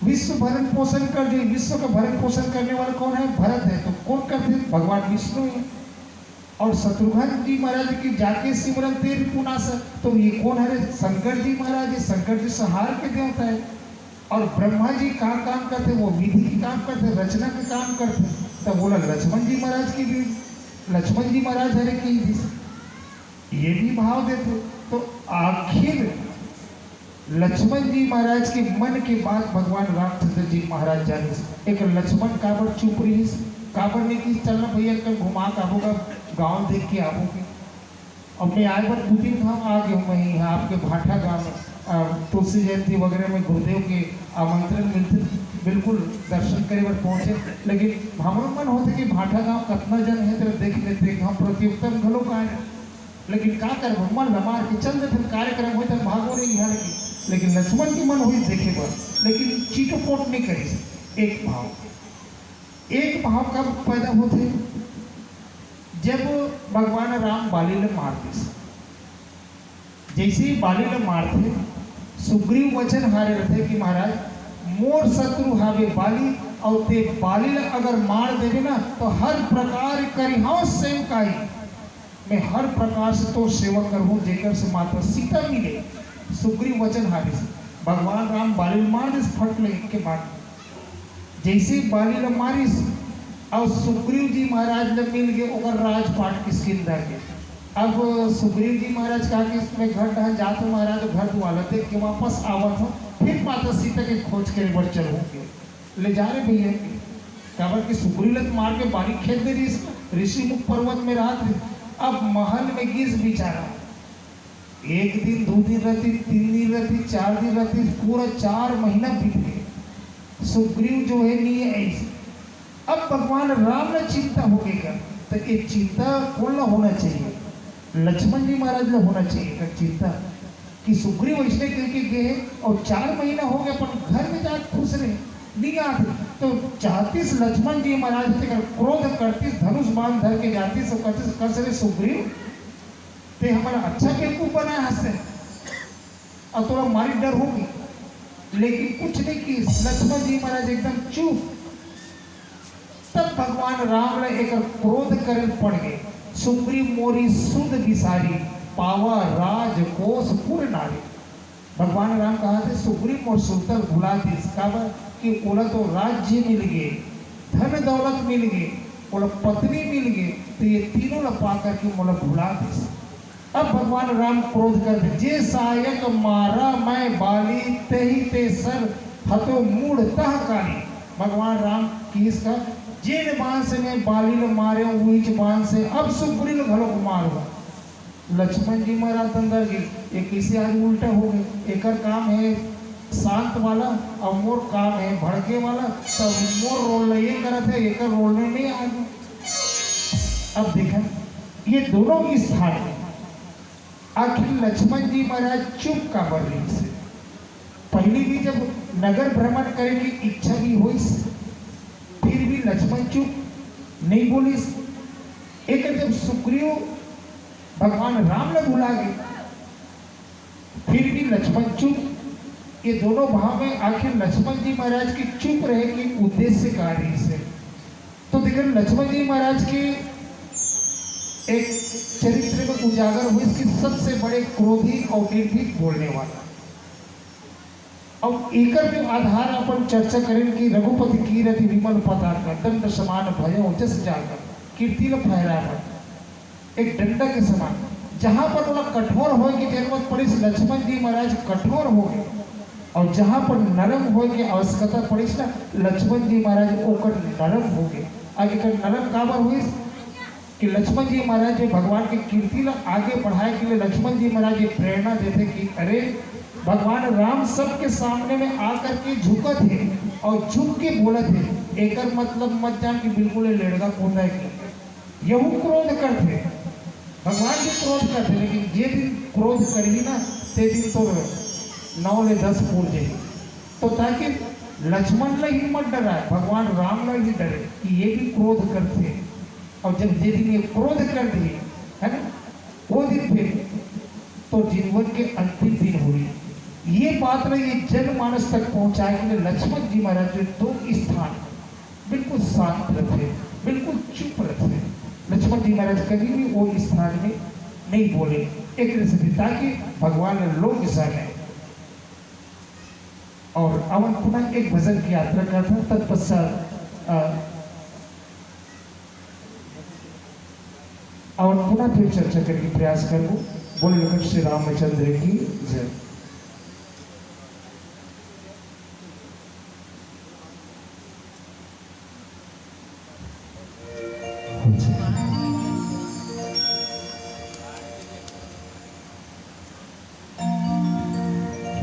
विश्व भरण पोषण कर जो विश्व का भरण पोषण करने वाला कौन है, भरत है। तो कौन करते हैं, भगवान विष्णु है। और शत्रुघ्न जी महाराज की जाके सिमरन तेर पुना से, तो ये कौन है, शंकर जी महाराज है। शंकर जी संहार के देवता है। और ब्रह्मा जी काम करते, वो विधि की काम करते, रचना के काम करते। तो बोला लक्ष्मण जी महाराज की भी, लक्ष्मण जी महाराज हरे की ये भी भाव देते। तो आखिर लक्ष्मण जी महाराज के मन के बाद भगवान रामचंद्र जी महाराज जाने। एक लक्ष्मण काबर चुप रही, काबर ने कि चलना भैया कल घुमा आबूगा, गांव देख के आबूगे। और मैं आए बार 2 दिन धाम आ गए हूँ वहीं आपके भाटा गांव में, तुलसी जयंती वगैरह में गुरुदेव के आमंत्रण मिलते बिल्कुल दर्शन करे बर पहुंचे, लेकिन हमरो मन होते कि भाटा गांव कतना जन है तेरा देख लेते हम प्रतियोगिता में घलो आए, लेकिन का कर मन लमार के चल देते कार्यक्रम होते भागो नहीं यहाँ लगी, लेकिन लक्ष्मण की मन हुई देखे पर, लेकिन चीटोपोट नहीं करी। एक भाव कब पैदा होते जब भगवान राम बाली ले मारते, जैसे ही बाली ले मारते सुग्रीव वचन हारे रहते कि महाराज मोर शत्रु हावे बाली, और ते बाली ले अगर मार देवे ना तो हर प्रकार करिहाओ सेवकाई, मैं हर प्रकार से तो सेवा करूँ जेकर से माता सीता मिले। सुग्रीव वचन हारे भगवान राम बाली मार दिस फट ले के बाद, जैसे बाली ले मारिस और सुग्रीव जी महाराज ले मिल गए ओकर राजपाट किसकिंदा के। अब सुग्रीव जी महाराज कहा कि इसमें घर डहन जाते महाराज घर दुआला देख के वापस आवत हो, फिर माता सीता के खोज के बढ़ चलूंगे ले जा रहे भैया के काबर की सुग्रीव ले मार के बारी खेल दे रही ऋषि मुख पर्वत में रात। अब महल में गिस बिचारा, एक दिन 2 दिन रहती, 3 दिन रहती, 4 दिन रहती, पूरा 4 महीना बीत गए। सुग्रीव जो है नहीं है ऐसे। अब भगवान राम ने चिंता हो गई कर, तो ये चिंता कौन ला होना चाहिए? लक्ष्मण जी महाराज ला होना चाहिए कर चिंता कि सुग्रीव ऐसे करके गए और 4 महीना हो गया पर घर में जाकर खुश रहे नहीं आते, तो चाहतीस लक्ष्मण जी महाराज थे क्रोध करती धनुष बाण धर के जाती सब करते कर सुग्रीव ते हमारा अच्छा बेवकूफ बनाया हंसे और थोड़ा मारी डर होगी, लेकिन कुछ नहीं की लक्ष्मण जी महाराज एकदम चुप। तब भगवान राम ने एक क्रोध करे पड़ गए, सुग्रीव मोरी सुध विसारी पावा राज कोस पूर्ण नारी। भगवान राम कहा थे सुग्रीव और सुतर भुला दी कि बोला तो राज्य मिल गए, धन दौलत मिल गए, बोला पत्नी मिल गए, तो ये तीनों ला पा करके बोला भुला दी। अब भगवान राम क्रोध कर दे, जे सायक मारा मैं बाली ते ही ते सर हतो मूड तह काली। भगवान राम की इसका जे बाण से मैं बाली ने मारे वही बाण से अब सुग्रीव घरों को मारूंगा। लक्ष्मण जी महाराज अंदर गए, ये किसी आज उल्टा हो गए, एक काम है शांत वाला और मोर काम है भड़के वाला, तब मोर रोल ये करा था एक रोल में नहीं आ गया। अब देखें ये दोनों इस स्थान में आखिर लक्ष्मण जी महाराज चुप का बर रही से पहले भी जब नगर भ्रमण करने की इच्छा भी हुई फिर भी लक्ष्मण चुप नहीं बोली। एक जब सुग्रीव भगवान राम ने बुला गए फिर भी लक्ष्मण चुप। ये दोनों भाव में आखिर लक्ष्मण जी महाराज की चुप रहे कि उद्देश्य कार्य से। तो देखिए लक्ष्मण जी महाराज के एक चरित्र में उजागर हुई इसकी सबसे बड़े क्रोधी और निर्भीक बोलने वाला। अब एकर जो आधार अपन चर्चा करें कि रघुपति कीरति विमल पताका दंड समान भयो जस जाकर कीर्ति ल फहरावा, एक डंडा के समान जहां पर वो कठोर हो की जरूरत पड़ी लक्ष्मण जी महाराज कठोर हो गए, और जहां पर नरम हो की आवश्यकता पड़ी ना लक्ष्मण जी महाराज ओकर नरम हो गए। आगे कर नरम काबर हुई कि लक्ष्मण जी महाराज भगवान की कीर्ति ला आगे बढ़ाए के लिए लक्ष्मण जी महाराज ये प्रेरणा देते कि अरे भगवान राम सबके सामने में आकर के झुका थे और झुक के बोला थे, एकर मतलब मत जान कि बिल्कुल लेड़गा कूदा है यहू क्रोध करते भगवान भी क्रोध करते, लेकिन जे दिन क्रोध करी ना ते दिन तो 9 ले 10 पूर जाए। तो ताकि लक्ष्मण ला ही मत डराए भगवान राम ला ही डरे कि ये भी क्रोध करते हैं, और जब जे दिन ये क्रोध कर दिए है ना वो दिन फिर तो जीवन के अंतिम दिन हुई। ये बात ना ये जनमानस तक पहुंचाए के लिए लक्ष्मण जी महाराज जो 2 स्थान बिल्कुल शांत रखे, बिल्कुल चुप रखे। लक्ष्मण जी महाराज कभी भी वो स्थान में नहीं बोले एक रेसिपी ताकि भगवान लोग जाने। और अवन पुनः एक भजन की यात्रा करता तत्पश्चात और पुनः फिर चर्चा करके प्रयास करूँ। बोले लखन श्री रामचंद्र की जय।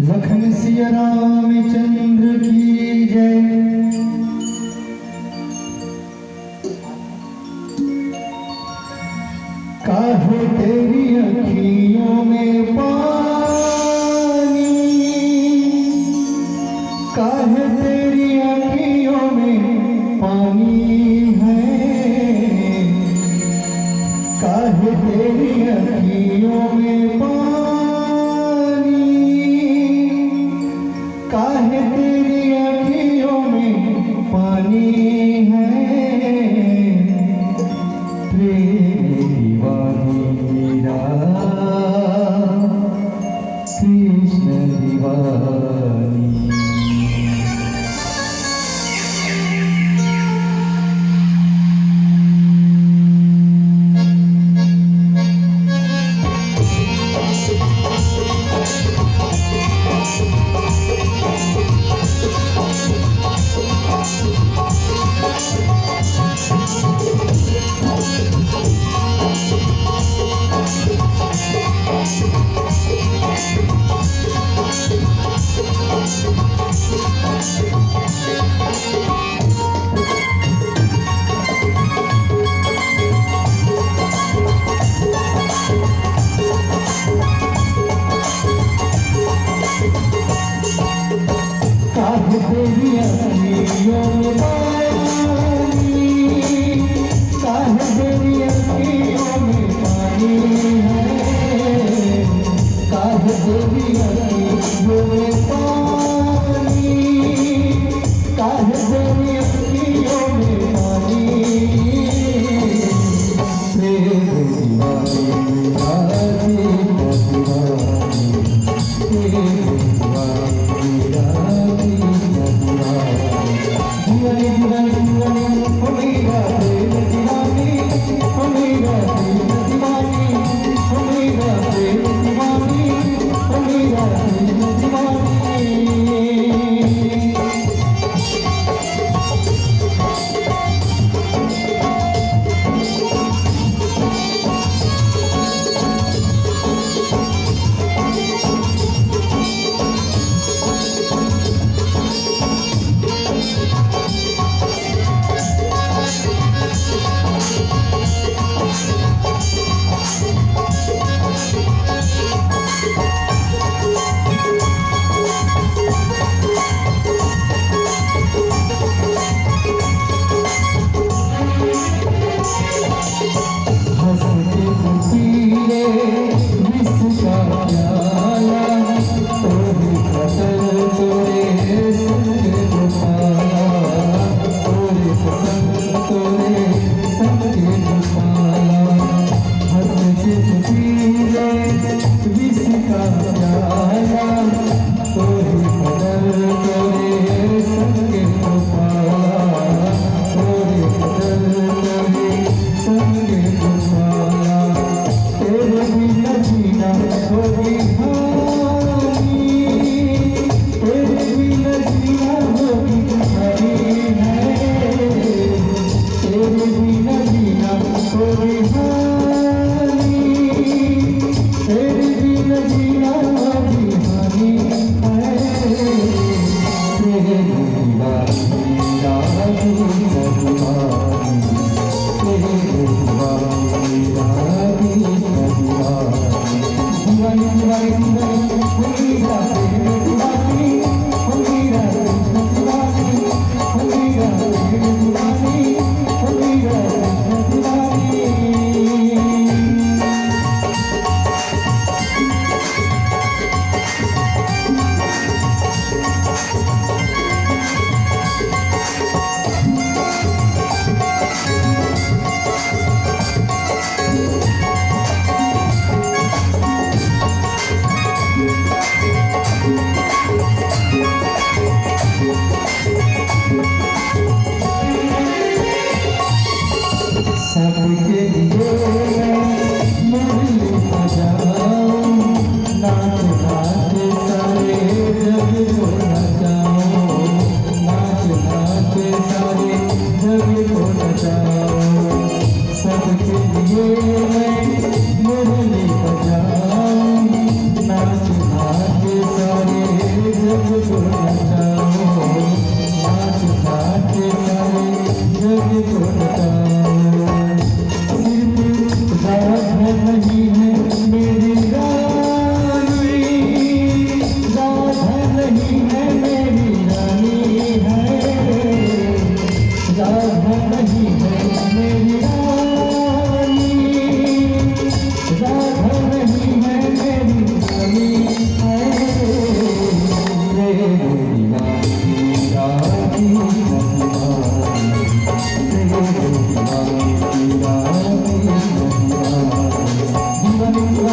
लखन सिया रामचंद्र अखियों में पानी, काहे तेरी अखियों में पानी है, प्रेम दीवानी मीरा, कृष्ण दीवानी। तेरी अखियों में पानी, काहे तेरी अखियों में पानी है, काहे तेरी अखियों में पानी, काहे तेरी अखियों में पानी, प्रेम दीवानी राजी दीवानी, प्रेम दीवानी राजी Dua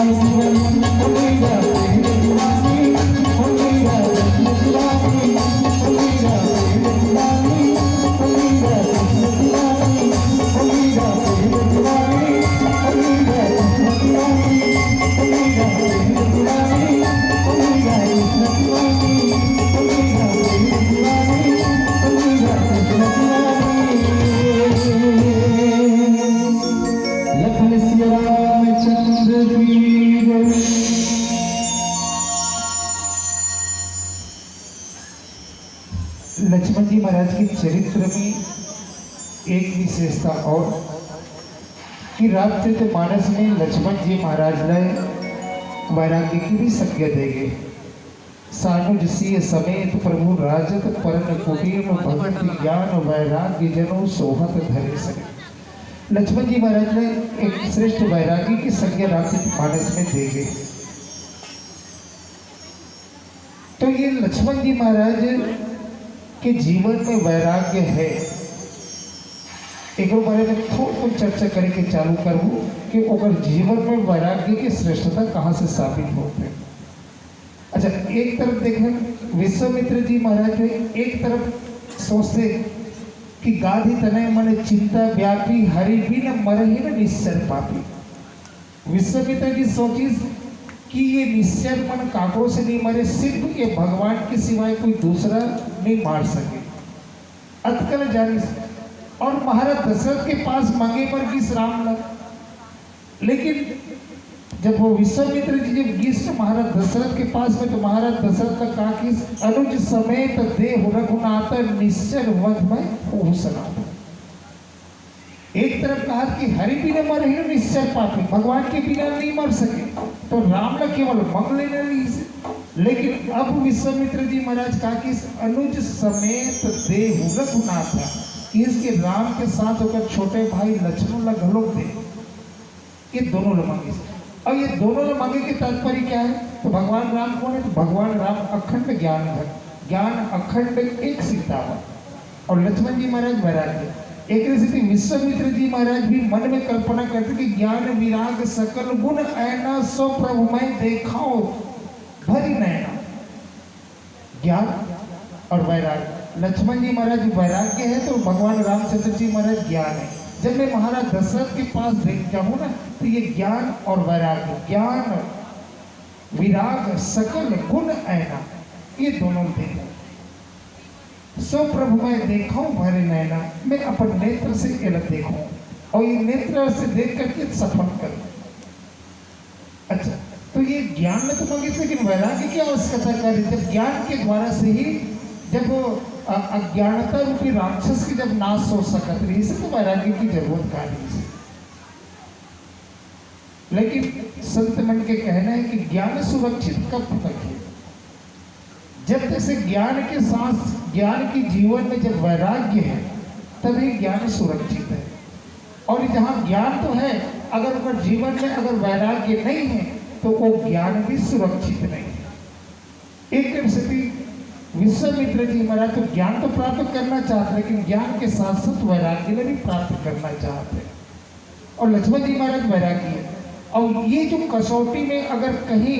लाल जीवन ओ मेरा प्रेम दीवानी ओ मेरा कृष्ण दीवानी ओ मेरा प्रेम दीवानी ओ मेरा कृष्ण दीवानी ओ मेरा प्रेम दीवानी ओ मेरा कृष्ण दीवानी ओ मेरा प्रेम दीवानी ओ मेरा कृष्ण दीवानी ओ मेरा प्रेम दीवानी ओ मेरा कृष्ण दीवानी। लखन सिया रामचंद्र की जय। लक्ष्मण जी महाराज के चरित्र में एक विशेषता और कि रामचरितमानस में लक्ष्मण जी महाराज ने वैराग्य की भी संज्ञा देंगे। सानुज सिय समेत प्रभु राजत परन कुटीर भगत ज्ञान वैराग्य जनो सोहत धरे सके। लक्ष्मण जी महाराज ने एक श्रेष्ठ वैरागी की संज्ञा रामचरितमानस में देंगे। तो ये लक्ष्मण जी महाराज के जीवन में वैराग्य है, एक बारे में थोड़ा चर्चा करके चालू करूँ कि अगर जीवन में वैराग्य की श्रेष्ठता कहाँ से साबित होते हैं। अच्छा, एक तरफ देखें विश्वामित्र जी महाराज एक तरफ सोचते कि गाधी तनय मन चिंता व्यापी हरि भी न मरहि न निश्चर पापी। विश्वामित्र की सोची कि ये निश्चर मन काकों से नहीं मरे, सिर्फ ये भगवान के सिवाय कोई दूसरा नहीं मार सके। अतकल जानी और महाराज दशरथ के पास मांगे पर किस राम लग, लेकिन जब वो विश्वामित्र जी जब गिस्ट महाराज दशरथ के पास में, तो महाराज दशरथ का कहा कि अनुज समेत देह रघुनाथ निश्चर वध में सना। एक तरफ कहा कि हरि बिना मर ही निश्चर पापी, भगवान के बिना नहीं मर सके, तो राम ने केवल मंग लेने ली। लेकिन अब विश्वामित्र जी महाराज कहा कि अनुज समेत देह रघुनाथ, इसके राम के साथ होकर छोटे भाई लक्ष्मण ला घलोक दे, ये दोनों लोग मांगे। और ये दोनों लोग मांगे के तात्पर्य क्या है, तो भगवान राम कौन है, तो भगवान राम अखंड ज्ञान है, ज्ञान अखंड एक सीतावन, और लक्ष्मण जी महाराज वैराग्य। एक स्थिति विश्वामित्र जी महाराज भी मन में कल्पना करते कि ज्ञान विराग सकल गुण ऐना सो प्रभु मैं देखाओ भरी नैना। ज्ञान और वैराग्य, लक्ष्मण जी महाराज वैराग्य है तो भगवान रामचंद्र जी महाराज ज्ञान है। जब मैं महाराज दशरथ के पास देख जाऊँ ना, तो ये ज्ञान और वैराग्य, ज्ञान विराग सकल गुण ऐना, ये दोनों देखो। सो प्रभु मैं देखूं भरे नैना, मैं अपन नेत्र से अलग देखूं और ये नेत्र से देख करके सफल करूं। अच्छा, तो ये ज्ञान में तो मांगे, लेकिन वैराग्य की आवश्यकता कर रही। जब ज्ञान के द्वारा से ही जब वो अज्ञानता रूपी राक्षस की जब नाश हो सकत रही, इसे तो वैराग्य की जरूरत का नहीं। लेकिन संत मन के कहना है कि ज्ञान सुरक्षित कब तक है, जब तक से ज्ञान के साथ ज्ञान की जीवन में जब वैराग्य है तभी ज्ञान सुरक्षित है। और जहाँ ज्ञान तो है, अगर उनका जीवन में अगर वैराग्य नहीं है तो वो ज्ञान भी सुरक्षित नहीं है। एक स्थिति विश्वामित्र जी महाराज तो ज्ञान तो प्राप्त करना चाहते, लेकिन ज्ञान के साथ साथ वैराग्य भी प्राप्त करना चाहते, और लक्ष्मण जी महाराज वैरागी है। और ये जो कसौटी में अगर कहीं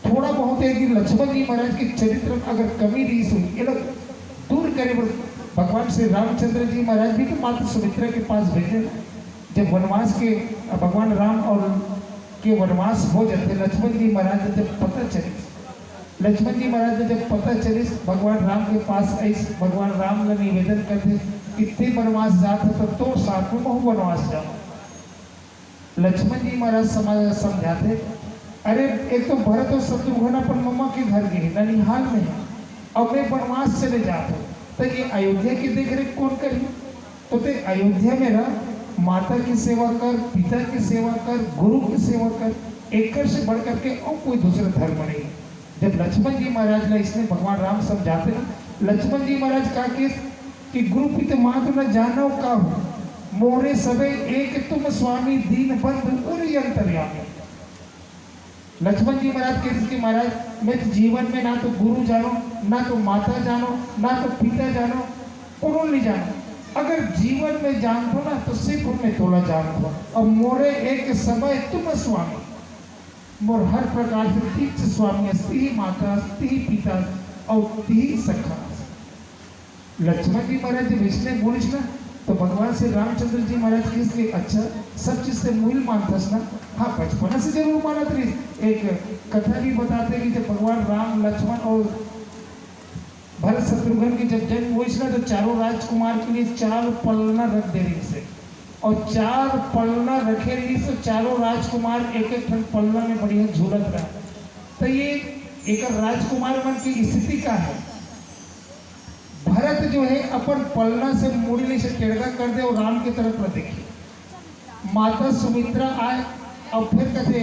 थोड़ा बहुत है कि लक्ष्मण जी महाराज के चरित्र में अगर कमी रही सुनी, ये लोग दूर करे। भगवान श्री रामचंद्र जी महाराज भी तो माता सुमित्रा के पास भेजे, जब वनवास के भगवान राम और के वनवास हो जाते, लक्ष्मण जी महाराज जब पता चली, लक्ष्मण जी महाराज ने जब पता चली भगवान राम के पास ऐसे भगवान राम ने निवेदन करते कितने वनवास जाते तो साथ में बहु वनवास जाओ। लक्ष्मण जी महाराज समझाते, अरे एक तो भरत और शत्रुघ्न अपन मम्मा के घर गए ननिहाल में है, और मैं वनवास चले जाता हूँ, तो ये अयोध्या की देख रेख कौन करी, तो ते अयोध्या में रह, माता की सेवा कर, पिता की सेवा कर, गुरु की सेवा कर, एक से बढ़ करके और कोई दूसरा धर्म नहीं। जब लक्ष्मण जी महाराज ने इसने भगवान राम समझाते ना, लक्ष्मण जी महाराज कहा कि गुरु पिता मातु न जानो का मोरे सबे एक तुम स्वामी दीन बंधु उरी अंतर्यामी। लक्ष्मण जी महाराज कहते कि महाराज मैं तो जीवन में ना तो गुरु जानो, ना तो माता जानो, ना तो पिता जानो, और नहीं जानो। अगर जीवन में जान दो ना तो सिर्फ उनमें थोड़ा जान दो, और मोरे एक समय तुम स्वामी, मोर हर प्रकार से तीर्थ स्वामी अस्ति ही माता अस्ति ही पिता और ही सखा। लक्ष्मण जी महाराज जब इसने बोलिस ना तो भगवान से रामचंद्र जी महाराज किसके अच्छा सब चीज से मूल मानतस ना। हाँ बचपन से जरूर माना थी। एक कथा भी बताते कि जब भगवान राम लक्ष्मण और भरत शत्रुघ्न की जब जन्म हुई ना तो चारों राजकुमार के लिए 4 पलना रख दे रही से और 4 पलना रखे रही तो चारों राजकुमार एक एक पलना में बढ़िया झूलत रहा। तो ये एक राजकुमार मन की स्थिति का है। भरत जो है अपन पलना से मुड़ी से टेढ़ा कर दे और राम की तरफ न देखे। माता सुमित्रा आए और फिर कहते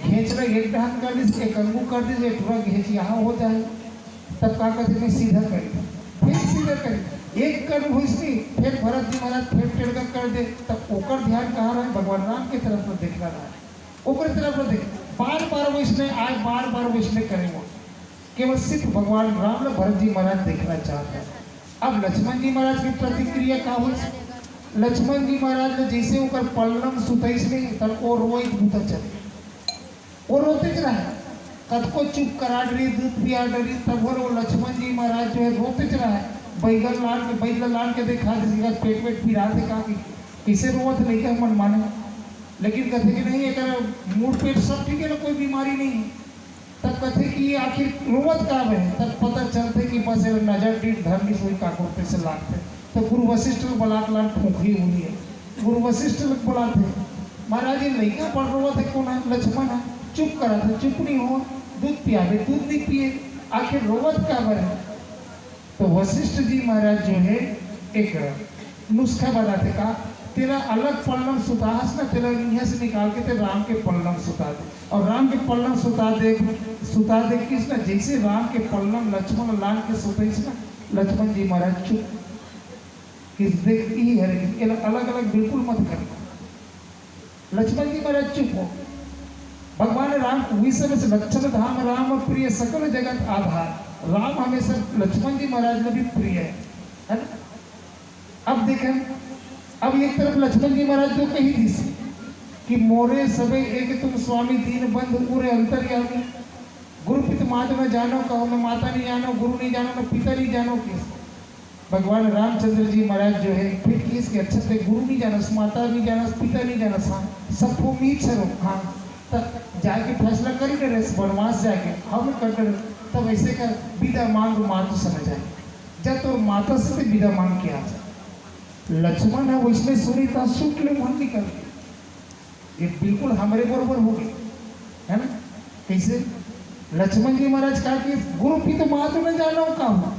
घेंचना एक ढान कर दी एक अंगू कर दी पूरा घेंच यहाँ हो जाए तब का कहते मैं सीधा करी फिर सीधा करी एक कर्म हुई नहीं फिर भरत जी महाराज फिर टेढ़ा कर दे तब ओकर ध्यान कहाँ रहा भगवान राम की तरफ न देखना रहा ओकर तरफ न देख बार बार वैष्णव आए बार बार वैष्णव करे वो केवल सिर्फ भगवान राम ने भरत जी महाराज देखना चाहता है। अब लक्ष्मण जी महाराज की प्रतिक्रिया का हुई। लक्ष्मण जी महाराज ने जैसे होकर पलनम सुतैस नहीं तब वो रोई भूता चले वो रोते च रहा कद को चुप करा डरी दूध पिया डरी तब वो लक्ष्मण जी महाराज जो है रोते च रहा है। बैगन लान के देखा पेट पेट पिरा दे कहा कि किसे रोवत नहीं क्या मन माने लेकिन कहते कि नहीं एक मूड पेट सब ठीक है ना कोई बीमारी नहीं है। तब कहते कि ये आखिर रोवत का है तब पता चलते कि बस नजर डीट धरनी सोई काकोटे से लागते तो गुरु वशिष्ठ बलाक लान ठोकरी हुई है। गुरु वशिष्ठ बुलाते महाराज ये लड़का पढ़ रोवत है कौन है लक्ष्मण है चुप करा था चुप नहीं हो दूध पिया दे दूध नहीं पिए आखिर रोवत का है। तो वशिष्ठ जी महाराज जो है एक नुस्खा बताते का तेरा अलग पल्लम सुतास ना तेरा यहाँ से निकाल के तेरे राम के पल्लम सुता दे और राम के पल्लम सुता दे किस ना जैसे राम के पल्लम लक्ष्मण लान के सुते ना लक्ष्मण जी महाराज चुप किस देख ही है अलग अलग बिल्कुल मत कर। लक्ष्मण जी महाराज चुप हो। भगवान राम हुई समय से लक्षण धाम राम प्रिय सकल जगत आधार राम हमेशा लक्ष्मण जी महाराज में भी प्रिय है ना। अब देखें अब एक तरफ लक्ष्मण जी महाराज जो कही थी कि मोरे सबे एक तुम स्वामी दीन बंधु पूरे अंतर्यामी गुरु पिता माता में जानो कहो मैं माता नहीं जानो गुरु नहीं जानो मैं पिता नहीं जानो किस। भगवान रामचंद्र जी महाराज जो है फिर किस के अच्छे से गुरु नहीं जाना माता नहीं जाना पिता नहीं जाना सबको मीट सरो हाँ तब जाके फैसला कर रहे वनवास जाके हम कर तब ऐसे कर विदा मांग मातु समझ आए जब तो माता से विदा मांग के आ जाए। लक्ष्मण है वो इसने सुनी था सुख ले मन निकल गए ये बिल्कुल हमारे बरोबर हो गए है ना। कैसे लक्ष्मण जी महाराज कहा कि गुरु पिता माता में जानो का हूँ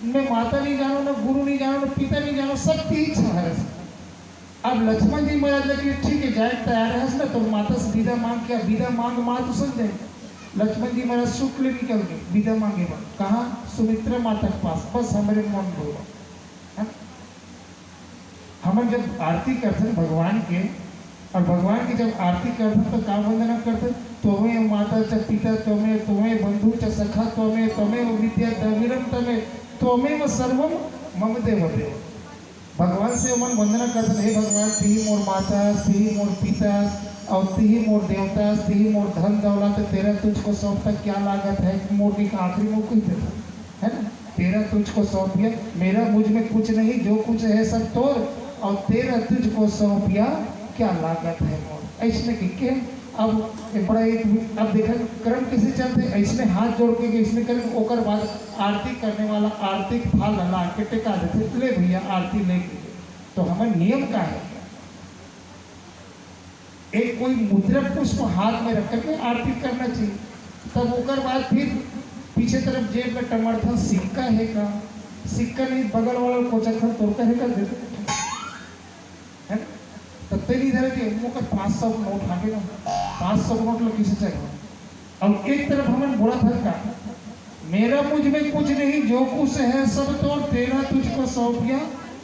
मैं माता नहीं जानो ना गुरु नहीं जानो ना पिता नहीं जानो सब तीज है। अब लक्ष्मण जी महाराज लगे ठीक है जाए तैयार है ना तो माता से विदा मांग किया विदा मांग माँ तो समझे। लक्ष्मण जी महाराज शुक्ल निकल गए विदा मांगे बाद कहाँ सुमित्रा माता के पास बस हमारे मन बोला। हम जब आरती करते भगवान के और भगवान की जब आरती करते तो का वंदना करते तुम्हें माता च पिता तुम्हें बंधु च सखा तुम्हें विद्या द्रविणम तुम्हें सर्वम मम देव देव। भगवान से मन वंदना करते हे भगवान ती मोर माता ती मोर पिता और ती मोर देवता ती मोर धन दौलत तेरा तुझको सौंप तक क्या लागत है मोर की आखिरी मोर कोई देता है ना तेरा तुझको सौंपिया मेरा मुझ में कुछ नहीं जो कुछ है सब तोर और तेरा तुझको सौंपिया क्या लागत है मोर ऐसने के अब बड़ा एक अब देखा क्रम कैसे चलते ऐसने हाथ जोड़ के इसने करें ओकर बाद आरती करने वाला आरती फल ला के टेका देते ले भैया आरती ले तो हमारे नियम का है एक कोई मुद्रा पुष्प हाथ में रख करके आरती करना चाहिए। तब ओकर बाद फिर पीछे तरफ जेब में टमाटर सिक्का है का सिक्का नहीं बगल वाला कोचखर तोड़ता है का देते है तब तेरी इधर के मुकर 500 नोट हाके ना 500 नोट लो किसे चाहिए। अब एक तरफ हमें बुरा था का मेरा मुझ में कुछ नहीं जो कुछ है सब तो तेरा तुझको सौंपिया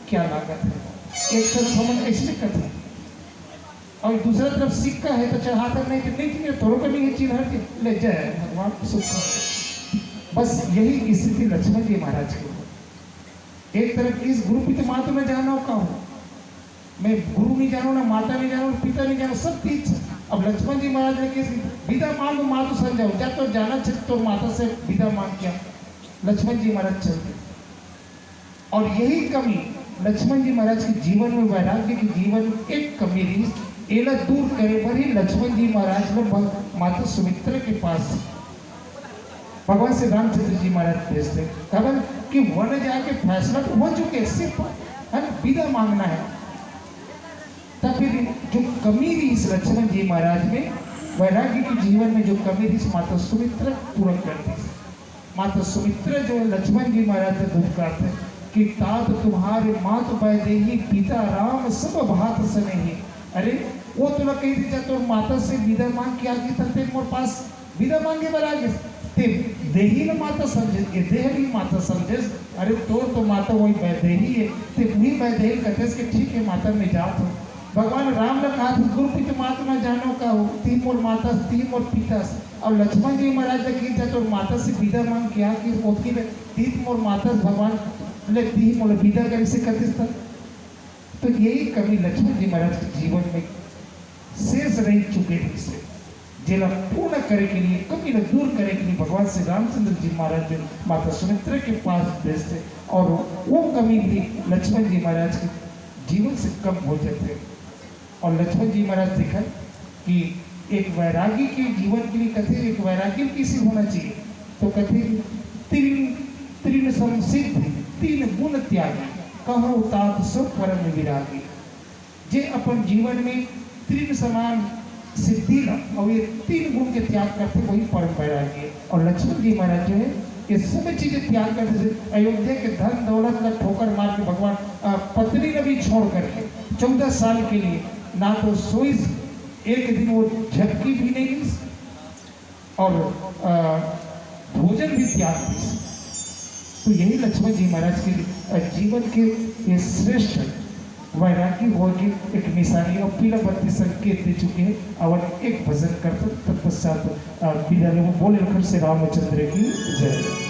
क्या लागत है। एक तरफ हम ऐसे करते और दूसरा तरफ सिक्का है तो चढ़ाता नहीं तोड़ो का नहीं है चिन्ह के ले जाए भगवान सुख। बस यही स्थिति लक्ष्मण जी महाराज की। एक तरफ इस गुरु पिता माता में जाना का हूँ मैं गुरु नहीं जानो ना माता नहीं जानो पिता नहीं जानो सब तीज अब लक्ष्मण जी महाराज ने किस विदा मांग मातु संजय जा तो जाना चाहिए तो माता से विदा मांग किया, लक्ष्मण जी महाराज चलते। और यही कमी लक्ष्मण जी महाराज के जीवन में, वैराग्य के जीवन में एक कमी रही, एला दूर करे पर ही लक्ष्मण जी महाराज ने माता सुमित्रा के पास भगवान श्री रामचंद्र जी महाराज भेजते, खबर कि वन जाके फैसला तो हो चुके, सिर्फ विदा मांगना है। तब फिर जो कमी रही इस लक्ष्मण जी महाराज में, वैराग्य के जीवन में जो कमी रही, माता सुमित्रा पूरा कर दी। माता सुमित्रा जो है लक्ष्मण जी महाराज से दुख करते कि तात तुम्हारे मात वैदेही पिता राम सब भात स्नेही। अरे वो तो ना कही थी तो माता से विदा मांग के आगे तक मोर पास विदा मांगे पर आगे ते देही न माता समझे, ये देह भी माता समझे। अरे तो माता वही वैदेही है, ते वही वैदेही कहते कि ठीक है माता में जात हो। भगवान राम ने कहा था गुरु पिता माता न जानो का हो, ती मोर माता ती मोर पिता। और लक्ष्मण जी महाराज ने की तो माता से विदा मांग किया कि ओतकी तीत मोर माता भगवान ले ती मोर विदा कर से कहते था। तो यही कमी लक्ष्मण जी महाराज के जीवन में शेष रह चुके थे, इसे जिला पूर्ण करे के लिए, कमी न दूर करे के लिए भगवान श्री रामचंद्र जी महाराज ने माता सुमित्रा के पास भेजते और वो कमी भी लक्ष्मण जी महाराज के जीवन से कम हो जाते। और लक्ष्मण जी महाराज देखा कि एक वैरागी के जीवन के लिए कहते एक वैरागी किसी होना चाहिए, तो कहते तीन समसिद्ध, तीन गुण त्यागी, कहो तात सब परम विरागी। जे अपन जीवन में तीन समान सिद्धि न और ये तीन गुण के त्याग करते वही परम वैरागी है। और लक्ष्मण जी महाराज जो है ये सब चीजें त्याग करते थे। अयोध्या के धन दौलत का ठोकर मार के भगवान पत्नी ने भी छोड़ करके 14 साल के लिए ना तो सोई, एक दिन वो झपकी भी नहीं ली और भोजन भी त्याग दी। तो यही लक्ष्मण जी महाराज के जीवन के ये श्रेष्ठ वैरागी हो के एक निशानी और पीला बत्ती संकेत दे चुके हैं। और एक भजन करते तत्पश्चात विद्यालय में बोले लखन से रामचंद्र की जय।